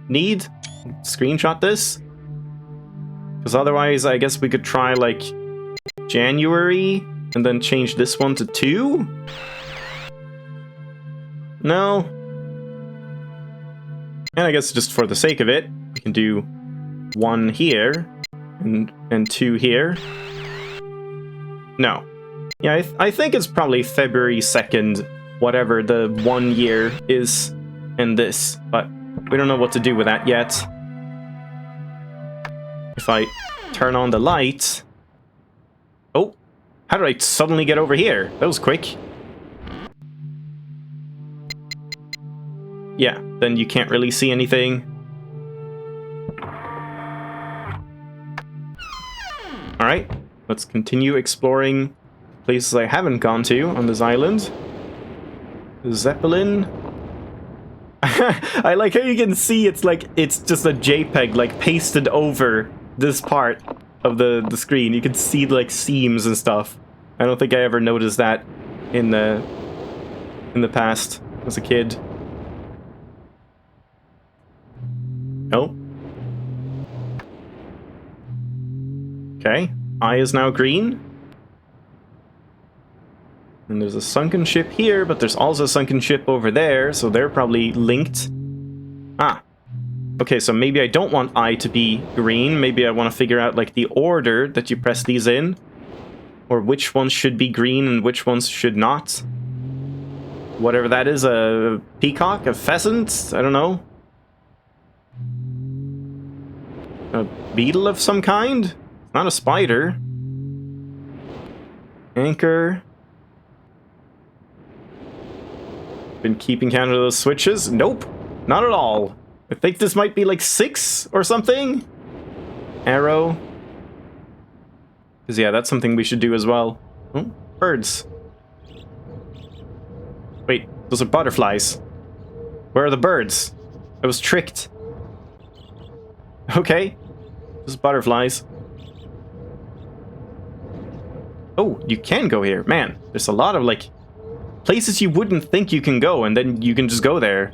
S1: need. Screenshot this. Because otherwise, I guess we could try, like, January, and then change this one to 2? No. And I guess just for the sake of it, we can do 1 here, and 2 here. No. Yeah, I think it's probably February 2nd, whatever the 1 year is in this, but we don't know what to do with that yet. If I turn on the light... Oh, how did I suddenly get over here? That was quick. Yeah, then you can't really see anything. Alright, let's continue exploring places I haven't gone to on this island. Zeppelin. I like how you can see it's like, it's just a JPEG, like, pasted over this part of the screen. You can see, like, seams and stuff. I don't think I ever noticed that in the past as a kid. Oh. Okay. Eye is now green. And there's a sunken ship here, but there's also a sunken ship over there, so they're probably linked. Ah. Okay, so maybe I don't want eye to be green. Maybe I want to figure out, like, the order that you press these in. Or which ones should be green and which ones should not. Whatever that is, a peacock, a pheasant, I don't know. A beetle of some kind? It's not a spider. Anchor. Been keeping count of those switches? Nope, not at all. I think this might be like 6 or something. Arrow. Because yeah, that's something we should do as well. Oh, birds. Wait, those are butterflies. Where are the birds? I was tricked. Okay. Those butterflies. Oh, you can go here. Man, there's a lot of, like, places you wouldn't think you can go, and then you can just go there.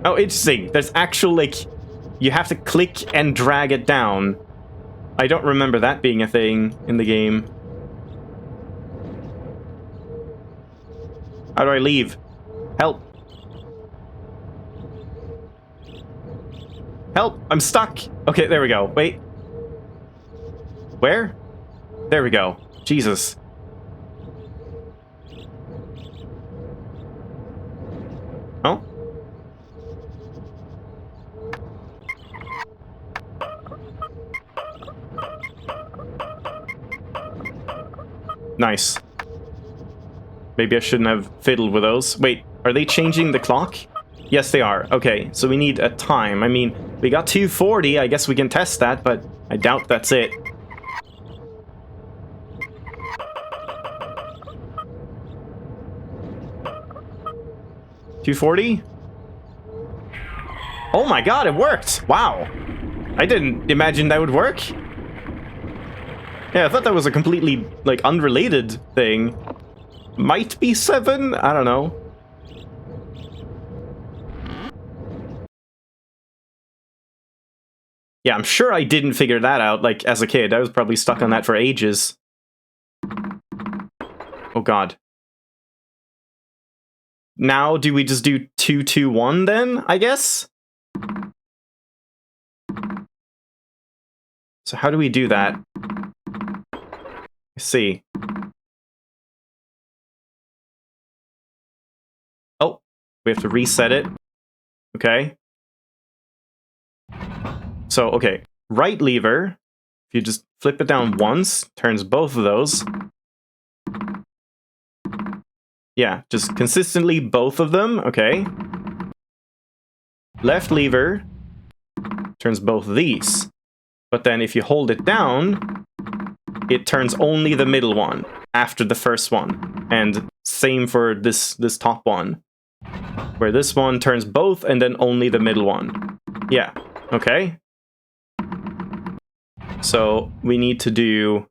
S1: Oh, interesting. There's actual, like, you have to click and drag it down. I don't remember that being a thing in the game. How do I leave? Help. Help! I'm stuck! Okay, there we go. Wait. Where? There we go. Jesus. Oh? Nice. Maybe I shouldn't have fiddled with those. Wait, are they changing the clock? Yes, they are. Okay, so we need a time. I mean, we got 240. I guess we can test that, but I doubt that's it. $240? Oh my god, it worked! Wow. I didn't imagine that would work. Yeah, I thought that was a completely, like, unrelated thing. Might be 7? I don't know. Yeah, I'm sure I didn't figure that out, like, as a kid. I was probably stuck on that for ages. Oh god. Now, do we just do 221 then, I guess? So how do we do that? Let's see. Oh, we have to reset it. Okay. So, okay. Right lever, if you just flip it down once, turns both of those. Yeah, just consistently both of them. Okay. Left lever turns both of these. But then if you hold it down, it turns only the middle one after the first one. And same for this top one, where this one turns both and then only the middle one. Yeah, okay. So we need to do...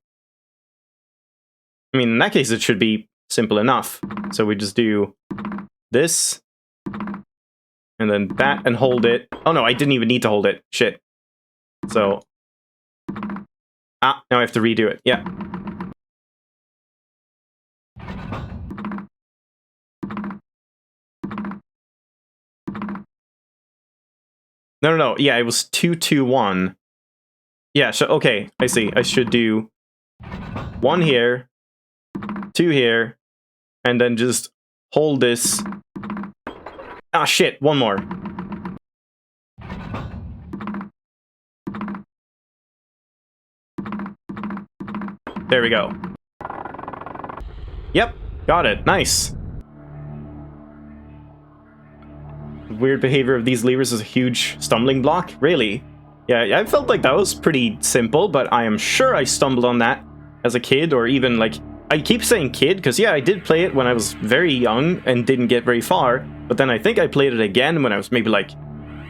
S1: I mean, in that case, it should be simple enough. So we just do this, and then that, and hold it. Oh no, I didn't even need to hold it. Shit. So... now I have to redo it. Yeah. No. Yeah, it was 2, 2, 1. Yeah, okay, I see. I should do 1 here, 2 here, and then just hold this. Ah, shit, 1 more. There we go. Yep, got it. Nice. The weird behavior of these levers is a huge stumbling block? Really? Yeah, I felt like that was pretty simple, but I am sure I stumbled on that as a kid, or even, like... I keep saying kid, because yeah, I did play it when I was very young and didn't get very far, but then I think I played it again when I was maybe, like,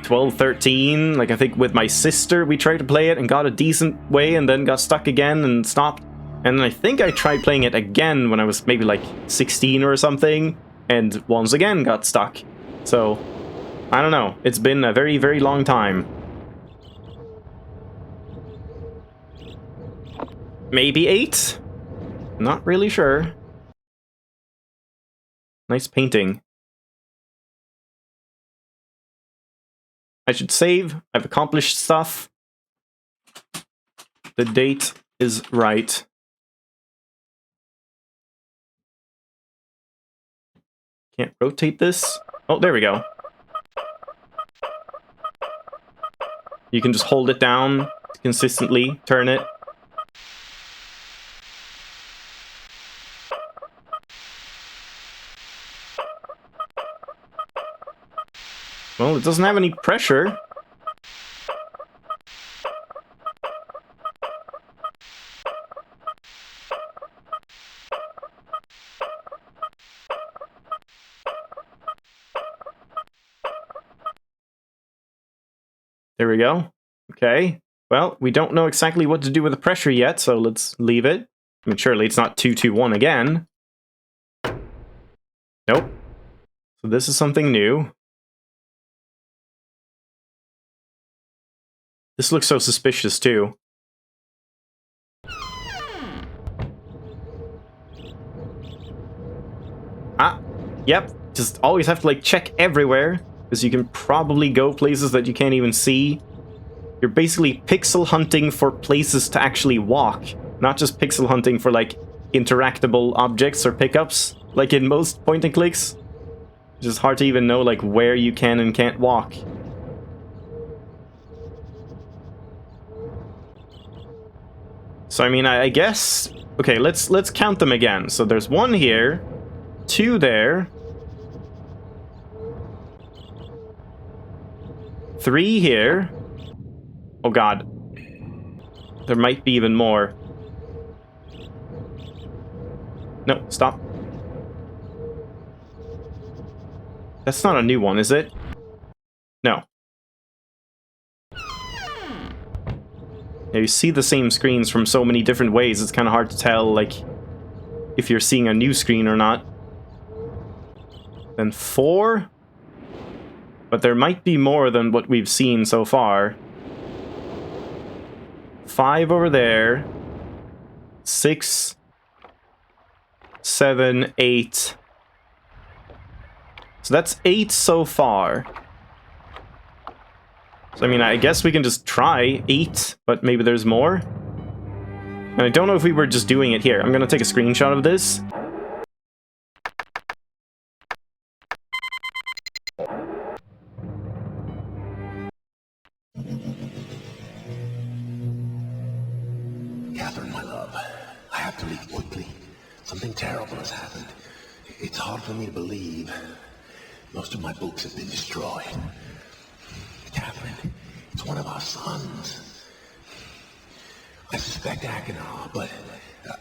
S1: 12, 13, like, I think with my sister we tried to play it and got a decent way and then got stuck again and stopped. And then I think I tried playing it again when I was maybe, like, 16 or something, and once again got stuck. So, I don't know, it's been a very, very long time. Maybe 8? Not really sure. Nice painting. I should save. I've accomplished stuff. The date is right. Can't rotate this. Oh, there we go. You can just hold it down consistently, turn it. Well, it doesn't have any pressure. There we go. Okay. Well, we don't know exactly what to do with the pressure yet, so let's leave it. I mean, surely it's not 2, 2, 1 again. Nope. So this is something new. This looks so suspicious, too. Ah, yep. Just always have to, like, check everywhere, because you can probably go places that you can't even see. You're basically pixel hunting for places to actually walk, not just pixel hunting for, like, interactable objects or pickups, like in most point-and-clicks. It's just hard to even know, like, where you can and can't walk. So, I mean, I guess... Okay, let's count them again. So there's 1 here, 2 there, 3 here. Oh god. There might be even more. No, stop. That's not a new one, is it? No. Yeah, you see the same screens from so many different ways, it's kind of hard to tell, like, if you're seeing a new screen or not. Then 4? But there might be more than what we've seen so far. 5 over there. 6. 7, 8. So that's 8 so far. So, I mean, I guess we can just try 8, but maybe there's more. And I don't know if we were just doing it here. I'm gonna take a screenshot of this.
S2: Catherine, my love, I have to leave quickly. Something terrible has happened. It's hard for me to believe. Most of my books have been destroyed. Catherine, it's one of our sons. I suspect Achenar, but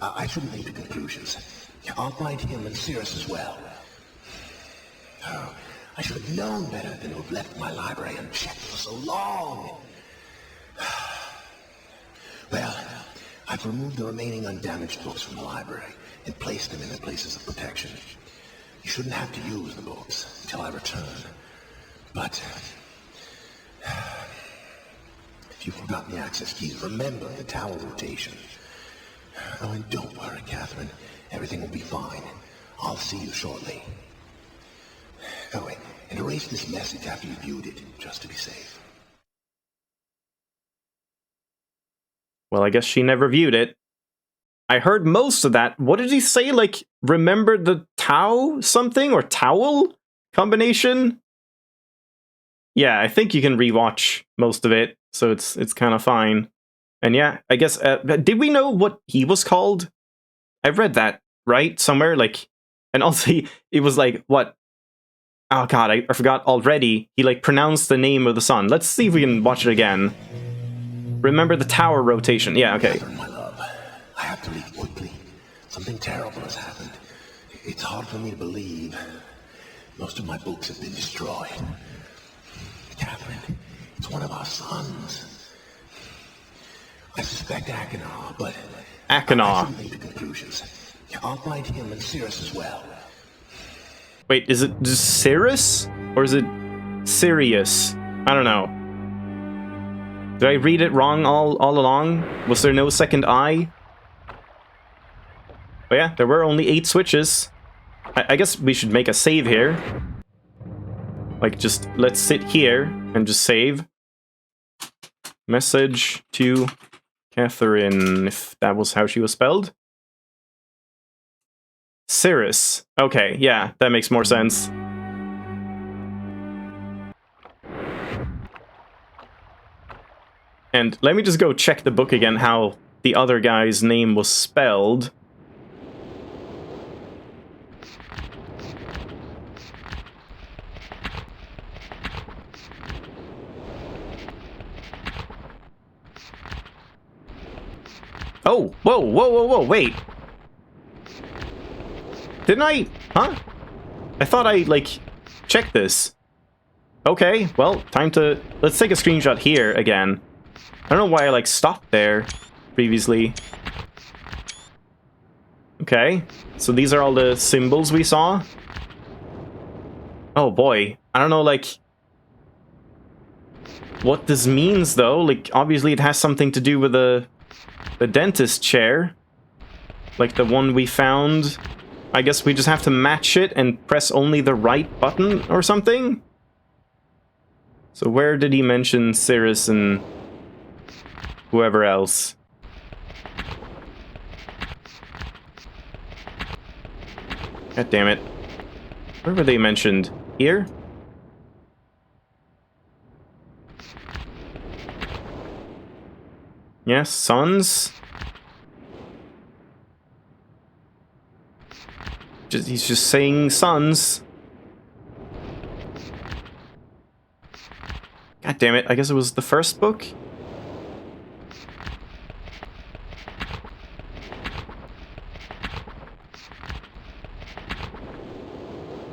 S2: I shouldn't leap to conclusions. I'll find him and Cirrus as well. Oh, I should have known better than to have left my library unchecked for so long. Well, I've removed the remaining undamaged books from the library and placed them in their places of protection. You shouldn't have to use the books until I return. But if you've forgotten the access keys, remember the tower rotation. Oh, and don't worry, Catherine. Everything will be fine. I'll see you shortly. Oh, wait, and erase this message after you viewed it, just to be safe.
S1: Well, I guess she never viewed it. I heard most of that. What did he say? Like, remember the Tau something? Or towel combination? Yeah, I think you can rewatch most of it, so it's kind of fine. And yeah, I guess, did we know what he was called? I read that, right? Somewhere, like, and also it was like, what? Oh god, I forgot already. He, like, pronounced the name of the sun. Let's see if we can watch it again. Remember the tower rotation. Yeah, okay.
S2: Catherine, my love, I have to leave quickly. Something terrible has happened. It's hard for me to believe. Most of my books have been destroyed. Catherine, it's one of our sons. I suspect Achenar, but
S1: Achenar.
S2: I shouldn't leap to conclusions. I'll find him and Cirrus as well.
S1: Wait, is it just Cirrus? Or is it Sirius? I don't know. Did I read it wrong all along? Was there no second eye? But yeah, there were only 8 switches. I guess we should make a save here. Like, just let's sit here and just save. Message to Catherine, if that was how she was spelled. Cirrus. Okay, yeah, that makes more sense. And let me just go check the book again, how the other guy's name was spelled. Oh, whoa, wait. Didn't I? Huh? I thought I, like, checked this. Okay, well, time to... Let's take a screenshot here again. I don't know why I, like, stopped there previously. Okay, so these are all the symbols we saw. Oh boy, I don't know, like, what this means, though. Like, obviously it has something to do with the dentist chair. Like the one we found. I guess we just have to match it and press only the right button or something? So where did he mention Cirrus and whoever else? God damn it. Where were they mentioned? Here? Yes, sons. He's just saying sons. God damn it, I guess it was the first book?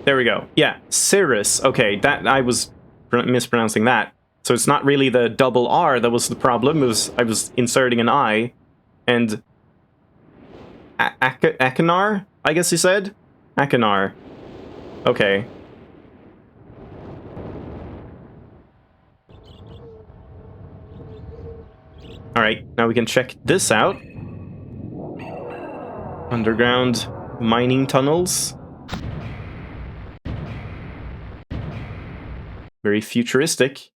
S1: There we go. Yeah, Cirrus. Okay, that I was mispronouncing that. So it's not really the double R that was the problem. It was I was inserting an I, and Achenar, I guess he said. Achenar. Okay. All right, now we can check this out. Underground mining tunnels. Very futuristic.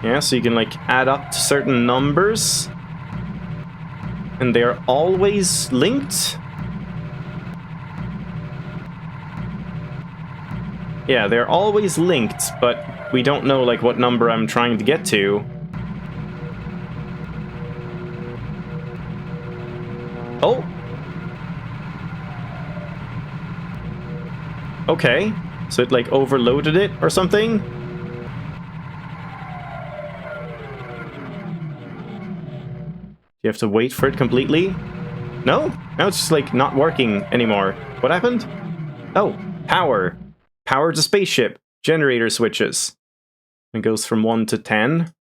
S1: Yeah, so you can, like, add up to certain numbers. And they're always linked. Yeah, they're always linked, but we don't know, like, what number I'm trying to get to. Oh! Okay, so it, like, overloaded it or something? you have to wait for it completely? No? Now it's just like not working anymore. What happened? Oh, power. Power to spaceship. Generator switches. It goes from 1 to 10.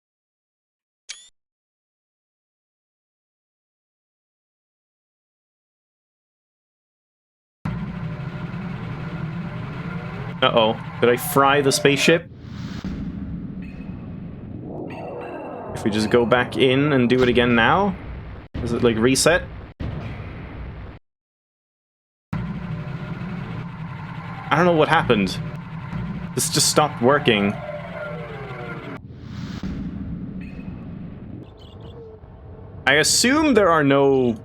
S1: Uh-oh. Did I fry the spaceship? If we just go back in and do it again now? Does it, like, reset? I don't know what happened. This just stopped working. I assume there are no,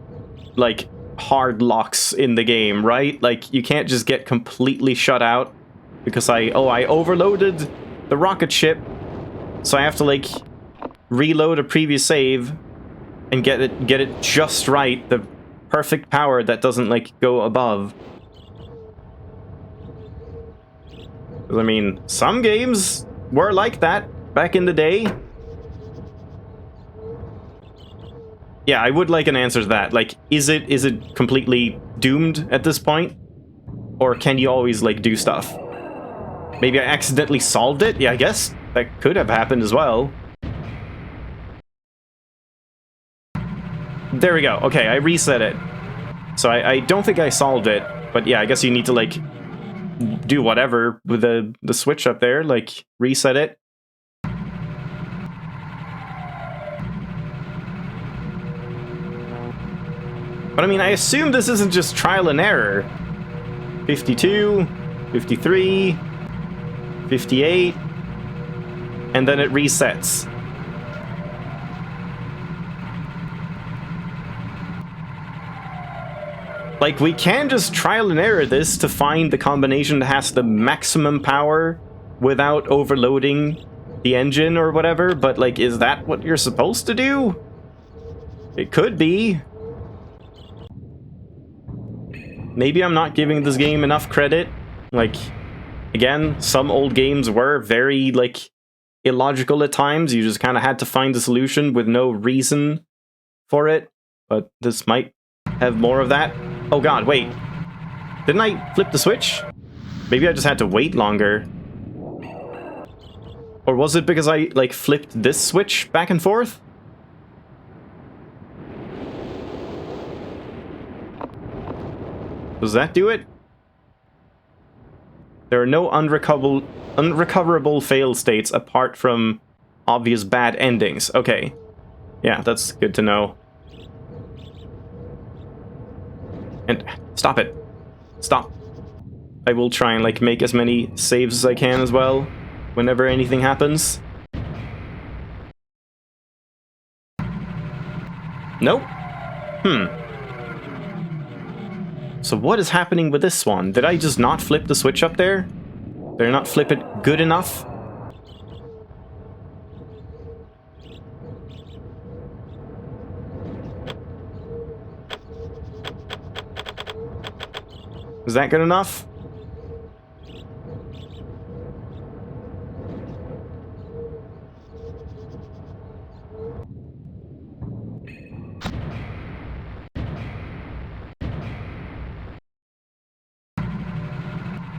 S1: like, hard locks in the game, right? Like, you can't just get completely shut out because I overloaded the rocket ship, so I have to, like, reload a previous save and get it just right, the perfect power that doesn't, like, go above. I mean, some games were like that back in the day. Yeah, I would like an answer to that. Like, is it completely doomed at this point? Or can you always, like, do stuff? Maybe I accidentally solved it? Yeah, I guess that could have happened as well. There we go. Okay, I reset it. So I don't think I solved it. But yeah, I guess you need to, like, do whatever with the switch up there. Like, reset it. But I mean, I assume this isn't just trial and error. 52, 53, 58, and then it resets. Like, we can just trial and error this to find the combination that has the maximum power without overloading the engine or whatever, but, like, is that what you're supposed to do? It could be. Maybe I'm not giving this game enough credit. Like, again, some old games were very, like, illogical at times. You just kind of had to find a solution with no reason for it. But this might have more of that. Oh god, wait. Didn't I flip the switch? Maybe I just had to wait longer. Or was it because I, like, flipped this switch back and forth? Does that do it? There are no unrecoverable fail states apart from obvious bad endings. Okay. Yeah, that's good to know. And stop it. Stop. I will try and, like, make as many saves as I can as well whenever anything happens. Nope. So what is happening with this one? Did I just not flip the switch up there? Did I not flip it good enough? Is that good enough?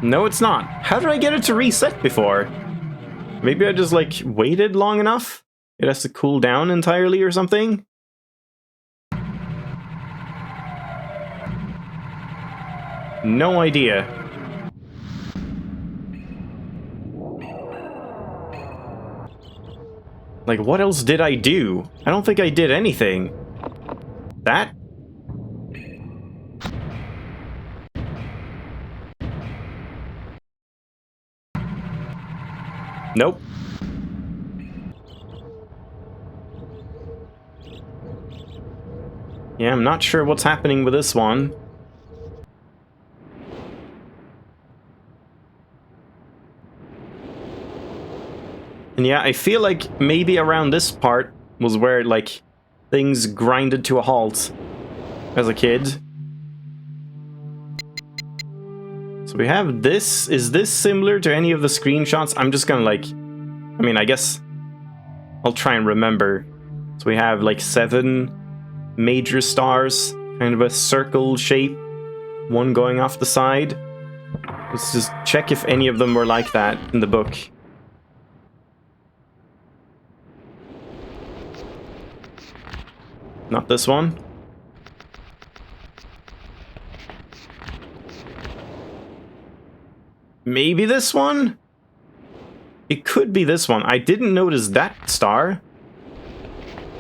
S1: No, it's not. How did I get it to reset before? Maybe I just, like, waited long enough? It has to cool down entirely or something? No idea. Like, what else did I do? I don't think I did anything. That? Nope. Yeah, I'm not sure what's happening with this one. And yeah, I feel like maybe around this part was where, like, things grinded to a halt as a kid. So we have this. Is this similar to any of the screenshots? I'm just gonna, like... I mean, I guess I'll try and remember. So we have, like, 7 major stars, kind of a circle shape, one going off the side. Let's just check if any of them were like that in the book. Not this one. Maybe this one? It could be this one. I didn't notice that star.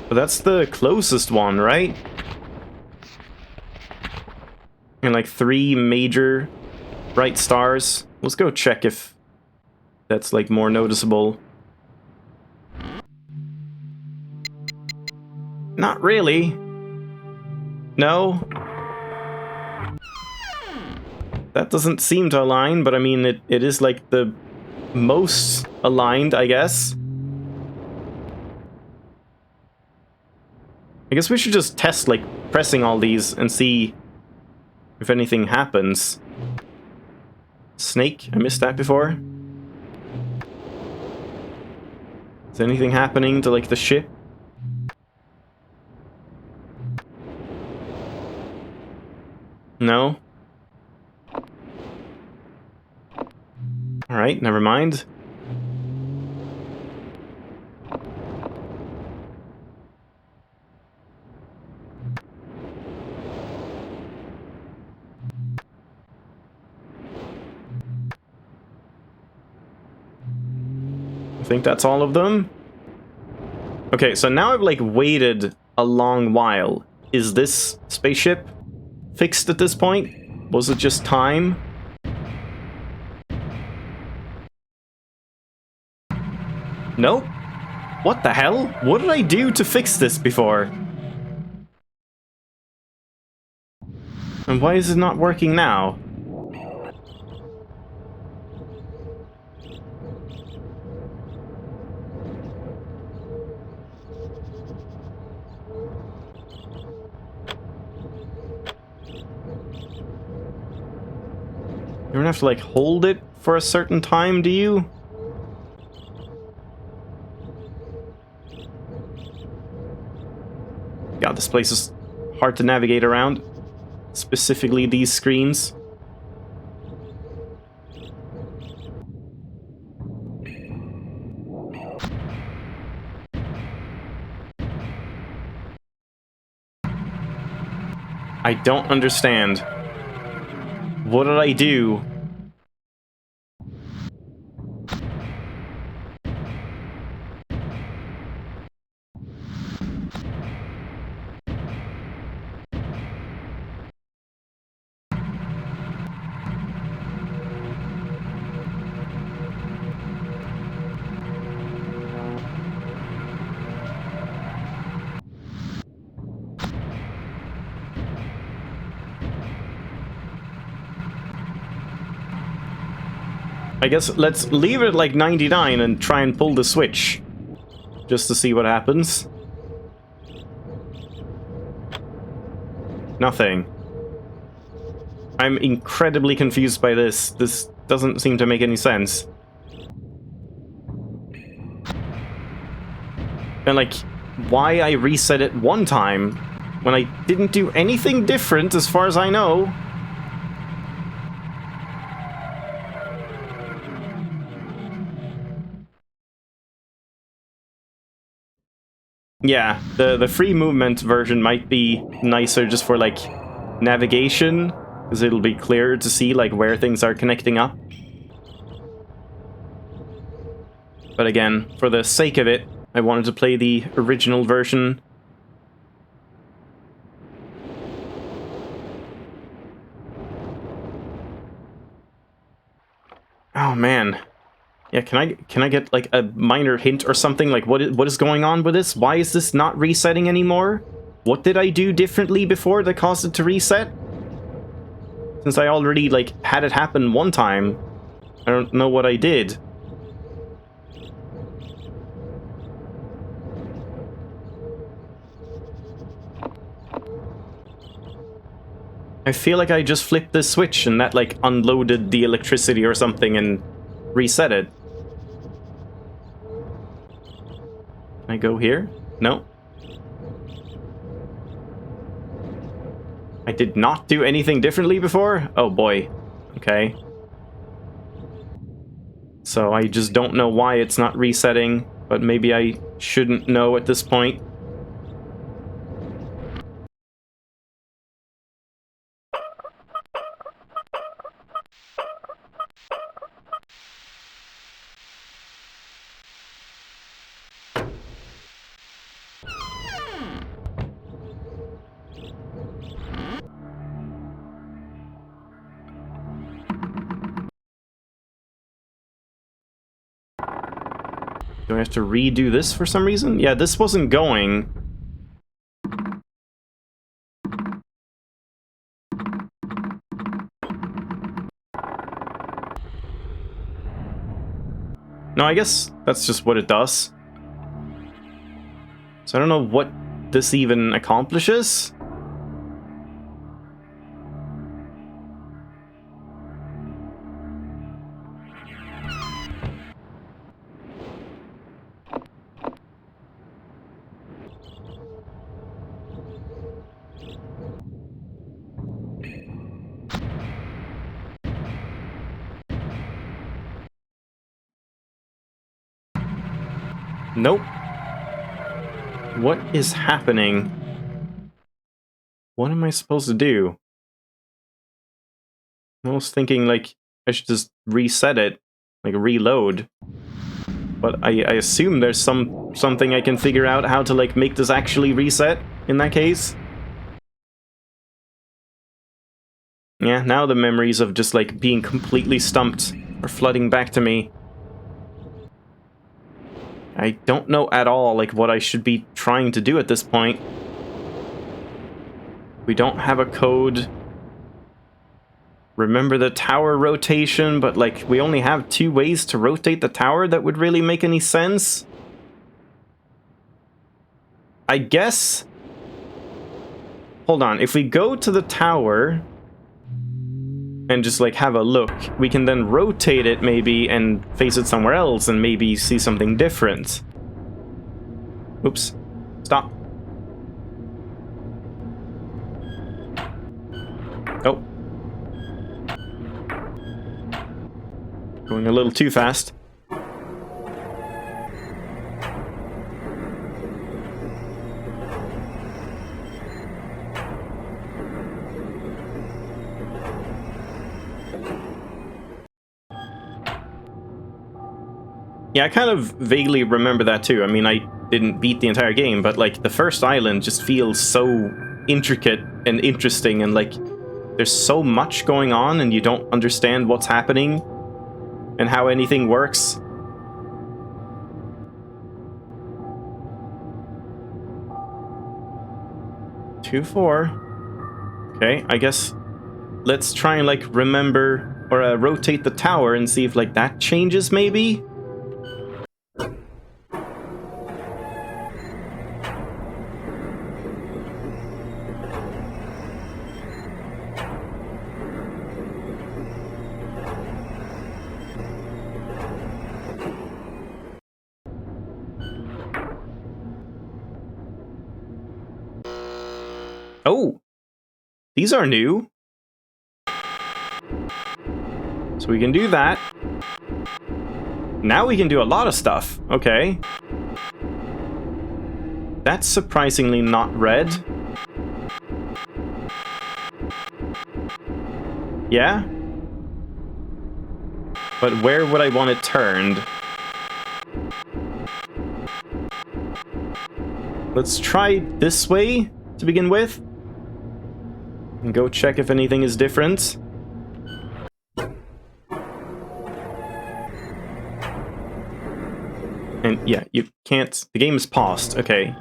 S1: But that's the closest one, right? And like 3 major bright stars. Let's go check if that's like more noticeable. Not really. No. That doesn't seem to align, but I mean, it is like the most aligned, I guess. I guess we should just test, like, pressing all these and see if anything happens. Snake? I missed that before. Is anything happening to, like, the ship? No? Alright, never mind. I think that's all of them. Okay, so now I've like waited a long while. Is this spaceship fixed at this point? Was it just time? Nope. What the hell? What did I do to fix this before? And why is it not working now? You don't have to like hold it for a certain time, do you? God, this place is hard to navigate around. Specifically these screens. I don't understand. What did I do? I guess let's leave it at like 99 and try and pull the switch. Just to see what happens. Nothing. I'm incredibly confused by this. This doesn't seem to make any sense. And like, why I reset it one time when I didn't do anything different as far as I know. Yeah, the free movement version might be nicer just for like navigation, because it'll be clearer to see like where things are connecting up. But again, for the sake of it, I wanted to play the original version. Oh man. Yeah, can I get like a minor hint or something? Like what is going on with this? Why is this not resetting anymore? What did I do differently before that caused it to reset? Since I already like had it happen one time, I don't know what I did. I feel like I just flipped the switch and that like unloaded the electricity or something and reset it. Can I go here? No. I did not do anything differently before? Oh boy. Okay. So I just don't know why it's not resetting, but maybe I shouldn't know at this point. Do I have to redo this for some reason? Yeah, this wasn't going. No, I guess that's just what it does. So I don't know what this even accomplishes. Nope. What is happening? What am I supposed to do? I was thinking, like, I should just reset it, like reload. But I assume there's something I can figure out how to, like, make this actually reset in that case. Yeah, now the memories of just, like, being completely stumped are flooding back to me. I don't know at all, like, what I should be trying to do at this point. We don't have a code. Remember the tower rotation, but, like, we only have 2 ways to rotate the tower that would really make any sense. I guess... Hold on, if we go to the tower and just, like, have a look, we can then rotate it, maybe, and face it somewhere else, and maybe see something different. Oops. Stop. Oh. Going a little too fast. Yeah, I kind of vaguely remember that too. I mean, I didn't beat the entire game, but, like, the first island just feels so intricate and interesting, and, like, there's so much going on and you don't understand what's happening and how anything works. Two, 4. Okay, I guess let's try and, like, remember or rotate the tower and see if, like, that changes maybe? Oh, these are new. So we can do that. Now we can do a lot of stuff. Okay. That's surprisingly not red. Yeah? But where would I want it turned? Let's try this way to begin with. And go check if anything is different. And yeah, you can't... The game is paused. Okay.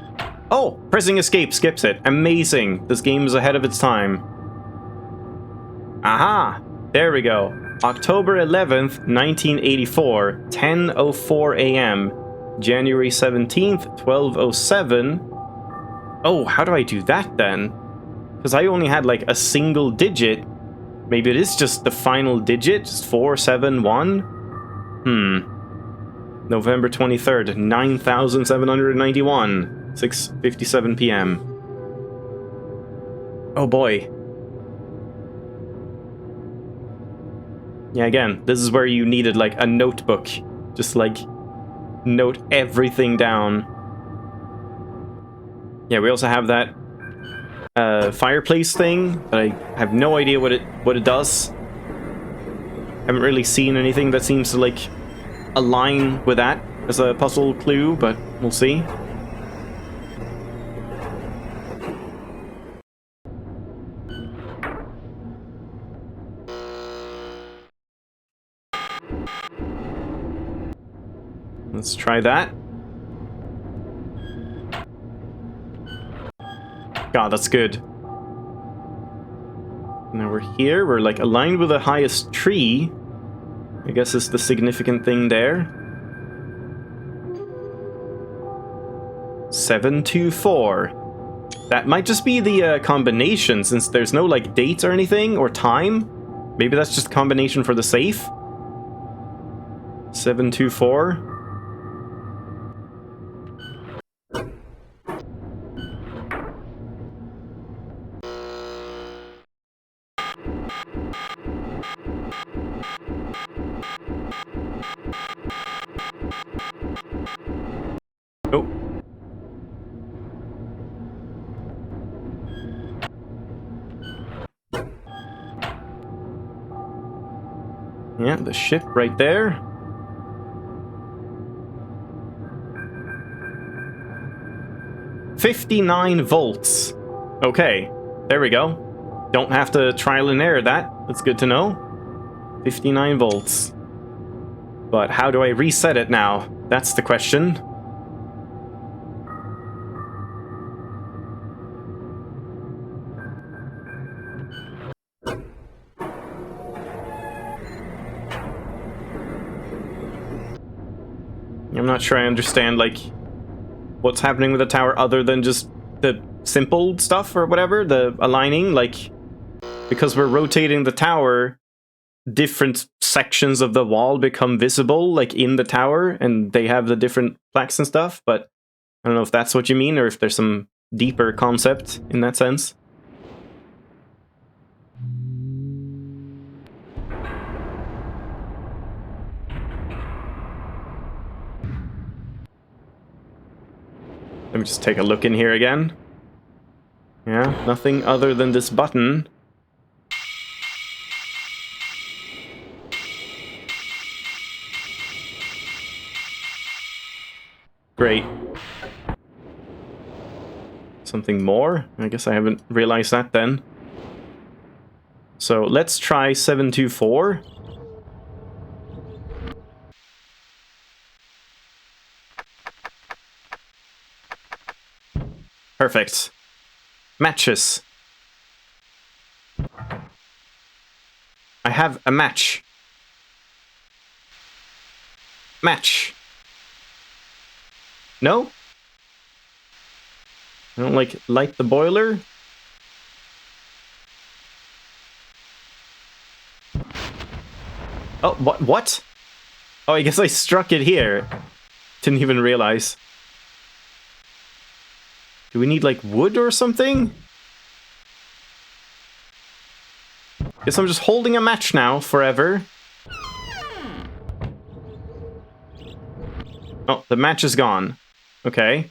S1: Oh! Pressing escape skips it. Amazing! This game is ahead of its time. Aha! There we go. October 11th, 1984, 10:04 a.m. January 17th, 12:07. Oh, how do I do that then? Because I only had, like, a single digit. Maybe it is just the final digit? Just 471? November 23rd, 9,791. 6:57 p.m. Oh boy. Yeah, again, this is where you needed, like, a notebook. Just, like, note everything down. Yeah, we also have that fireplace thing, but I have no idea what it does. Haven't really seen anything that seems to, like, align with that as a puzzle clue, but we'll see. Let's try that. God, that's good. Now we're here. We're, like, aligned with the highest tree. I guess it's the significant thing there. 724. That might just be the combination, since there's no, like, date or anything, or time. Maybe that's just a combination for the safe. 724. Oh. Yeah, the ship right there. $59 volts. Okay, there we go. Don't have to trial and error that. That's good to know. 59 volts. But how do I reset it now? That's the question. I'm not sure I understand, like, what's happening with the tower other than just the simple stuff or whatever, the aligning, like, because we're rotating the tower, different sections of the wall become visible, like, in the tower, and they have the different plaques and stuff, but I don't know if that's what you mean, or if there's some deeper concept in that sense. Let me just take a look in here again. Yeah, nothing other than this button. Great. Something more? I guess I haven't realized that then. So let's try 724. Perfect. Matches. I have a match. Match. No? I don't, like, light the boiler? Oh, what? Oh, I guess I struck it here. Didn't even realize. Do we need, like, wood or something? Guess I'm just holding a match now, forever. Oh, the match is gone. Okay.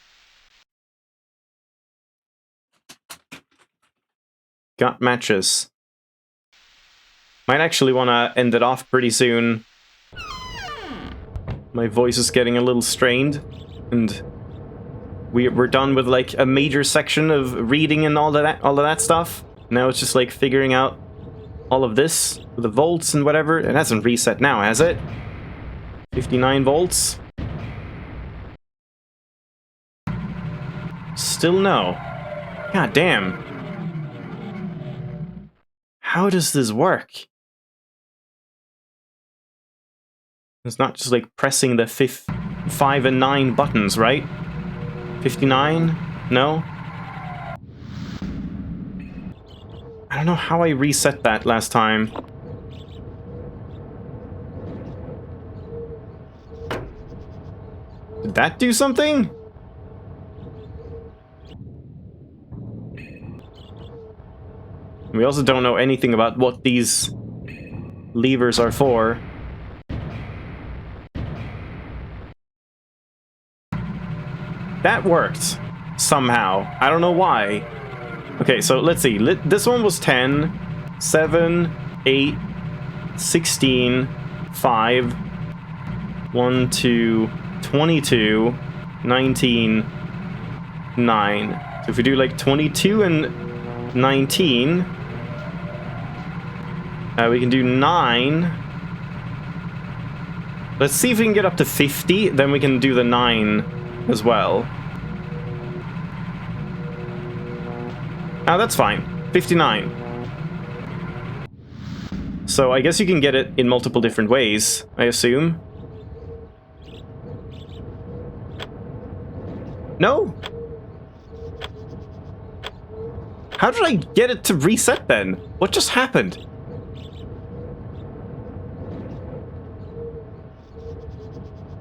S1: Got matches. Might actually want to end it off pretty soon. My voice is getting a little strained, and we're done with, like, a major section of reading and all of that stuff. Now it's just, like, figuring out all of this with the volts and whatever. It hasn't reset now, has it? 59 volts. Still no. God damn. How does this work? It's not just, like, pressing the 5 and 9 buttons, right? 59? No? I don't know how I reset that last time. Did that do something? We also don't know anything about what these levers are for. That worked. Somehow. I don't know why. Okay, so let's see. This one was 10, 7, 8, 16, 5, 1, 2, 22, 19, 9. So if we do like 22 and 19, we can do 9. Let's see if we can get up to 50, then we can do the 9 as well. Oh, that's fine. 59. So I guess you can get it in multiple different ways, I assume. No? How did I get it to reset then? What just happened?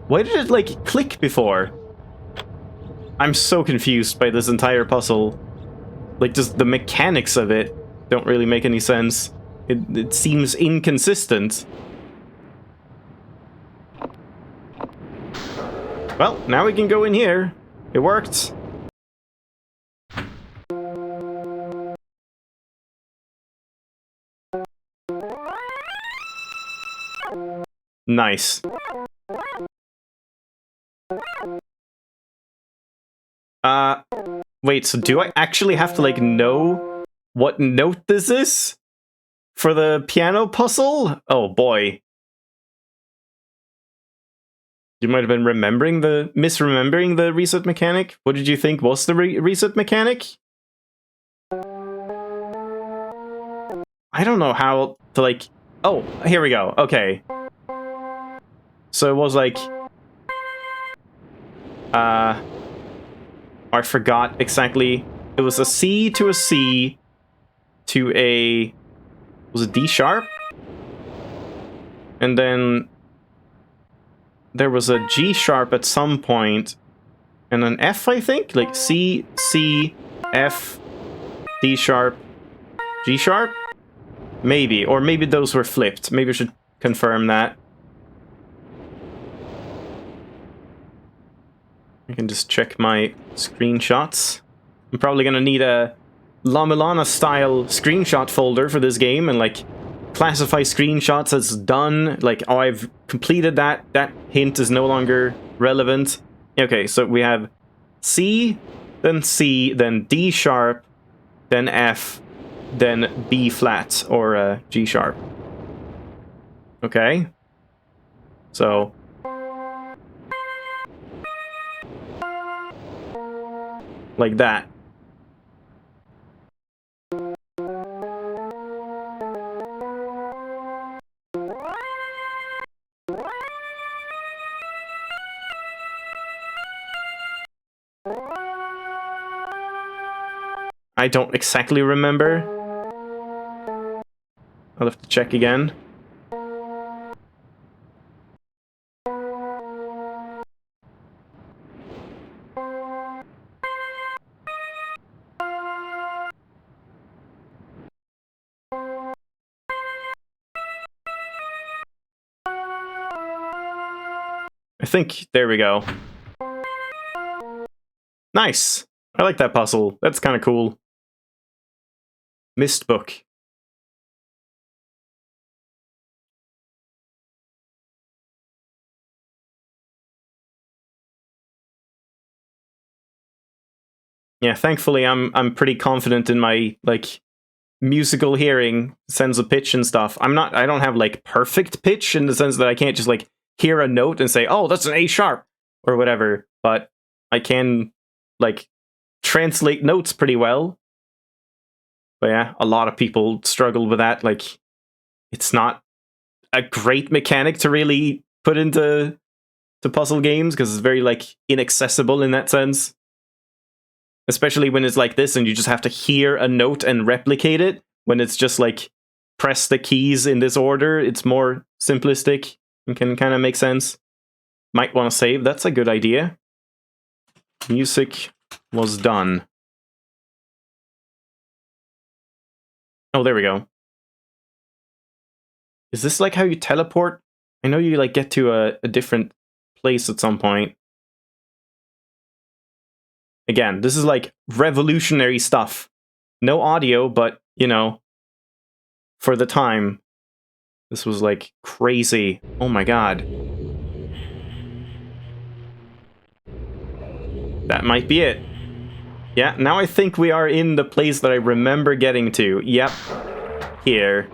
S1: Why did it, like, click before? I'm so confused by this entire puzzle. Like, just the mechanics of it don't really make any sense. It seems inconsistent. Well, now we can go in here. It worked. Nice. Wait, so do I actually have to, like, know what note this is? For the piano puzzle? Oh, boy. You might have been misremembering the reset mechanic? What did you think was the reset mechanic? I don't know how to, like... Oh, here we go. Okay. So it was like... I forgot exactly. It was a C to a C to a... Was it D sharp? And then there was a G sharp at some point, and an F, I think? Like C, C, F, D sharp, G sharp? Maybe. Or maybe those were flipped. Maybe I should confirm that. I can just check my screenshots. I'm probably gonna need a La Milana style screenshot folder for this game and like classify screenshots as done. Like, oh, I've completed that. That hint is no longer relevant. Okay, so we have C, then D sharp, then F, then B flat or G sharp. Okay. So like that. I don't exactly remember. I'll have to check again. I think, there we go. Nice! I like that puzzle. That's kind of cool. Myst book. Yeah, thankfully I'm pretty confident in my, like, musical hearing, sense of pitch and stuff. I don't have, like, perfect pitch in the sense that I can't just, like, hear a note and say, oh, that's an A sharp, or whatever, but I can, like, translate notes pretty well. But yeah, a lot of people struggle with that. Like, it's not a great mechanic to really put into puzzle games because it's very, like, inaccessible in that sense. Especially when it's like this and you just have to hear a note and replicate it. When it's just like, press the keys in this order, it's more simplistic and can kind of make sense. Might want to save, that's a good idea. Music was done. Oh, there we go. Is this like how you teleport? I know you like get to a different place at some point. Again, this is like revolutionary stuff. No audio, but, you know, for the time, this was like crazy. Oh my god. That might be it. Yeah, now I think we are in the place that I remember getting to. Yep. Here.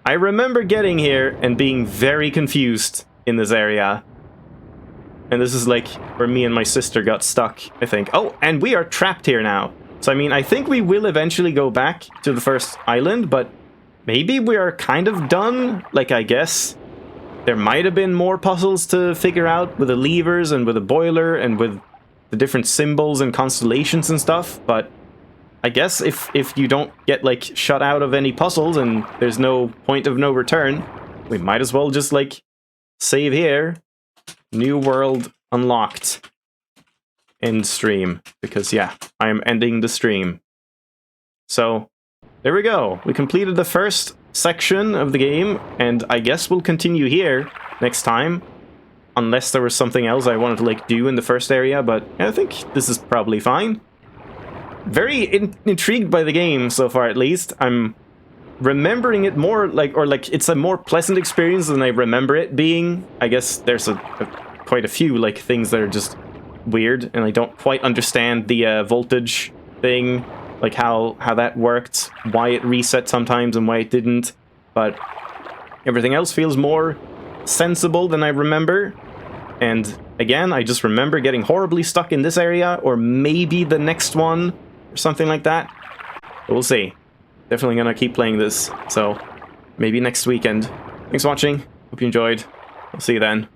S1: I remember getting here and being very confused in this area. And this is like where me and my sister got stuck, I think. Oh, and we are trapped here now. So, I mean, I think we will eventually go back to the first island, but maybe we are kind of done. Like, I guess there might have been more puzzles to figure out with the levers and with the boiler and with the different symbols and constellations and stuff, but I guess if you don't get, like, shut out of any puzzles and there's no point of no return, we might as well just, like, save here. New world unlocked. End stream. Because, yeah, I am ending the stream. So, there we go. We completed the first section of the game, and I guess we'll continue here next time. Unless there was something else I wanted to, like, do in the first area, but I think this is probably fine. Very intrigued by the game so far, at least. I'm remembering it more, like, or like, it's a more pleasant experience than I remember it being. I guess there's quite a few, like, things that are just weird, and I don't quite understand the voltage thing, like how that worked, why it reset sometimes and why it didn't, but everything else feels more sensible than I remember. And again, I just remember getting horribly stuck in this area, or maybe the next one, or something like that. But we'll see. Definitely gonna keep playing this, so maybe next weekend. Thanks for watching. Hope you enjoyed. I'll see you then.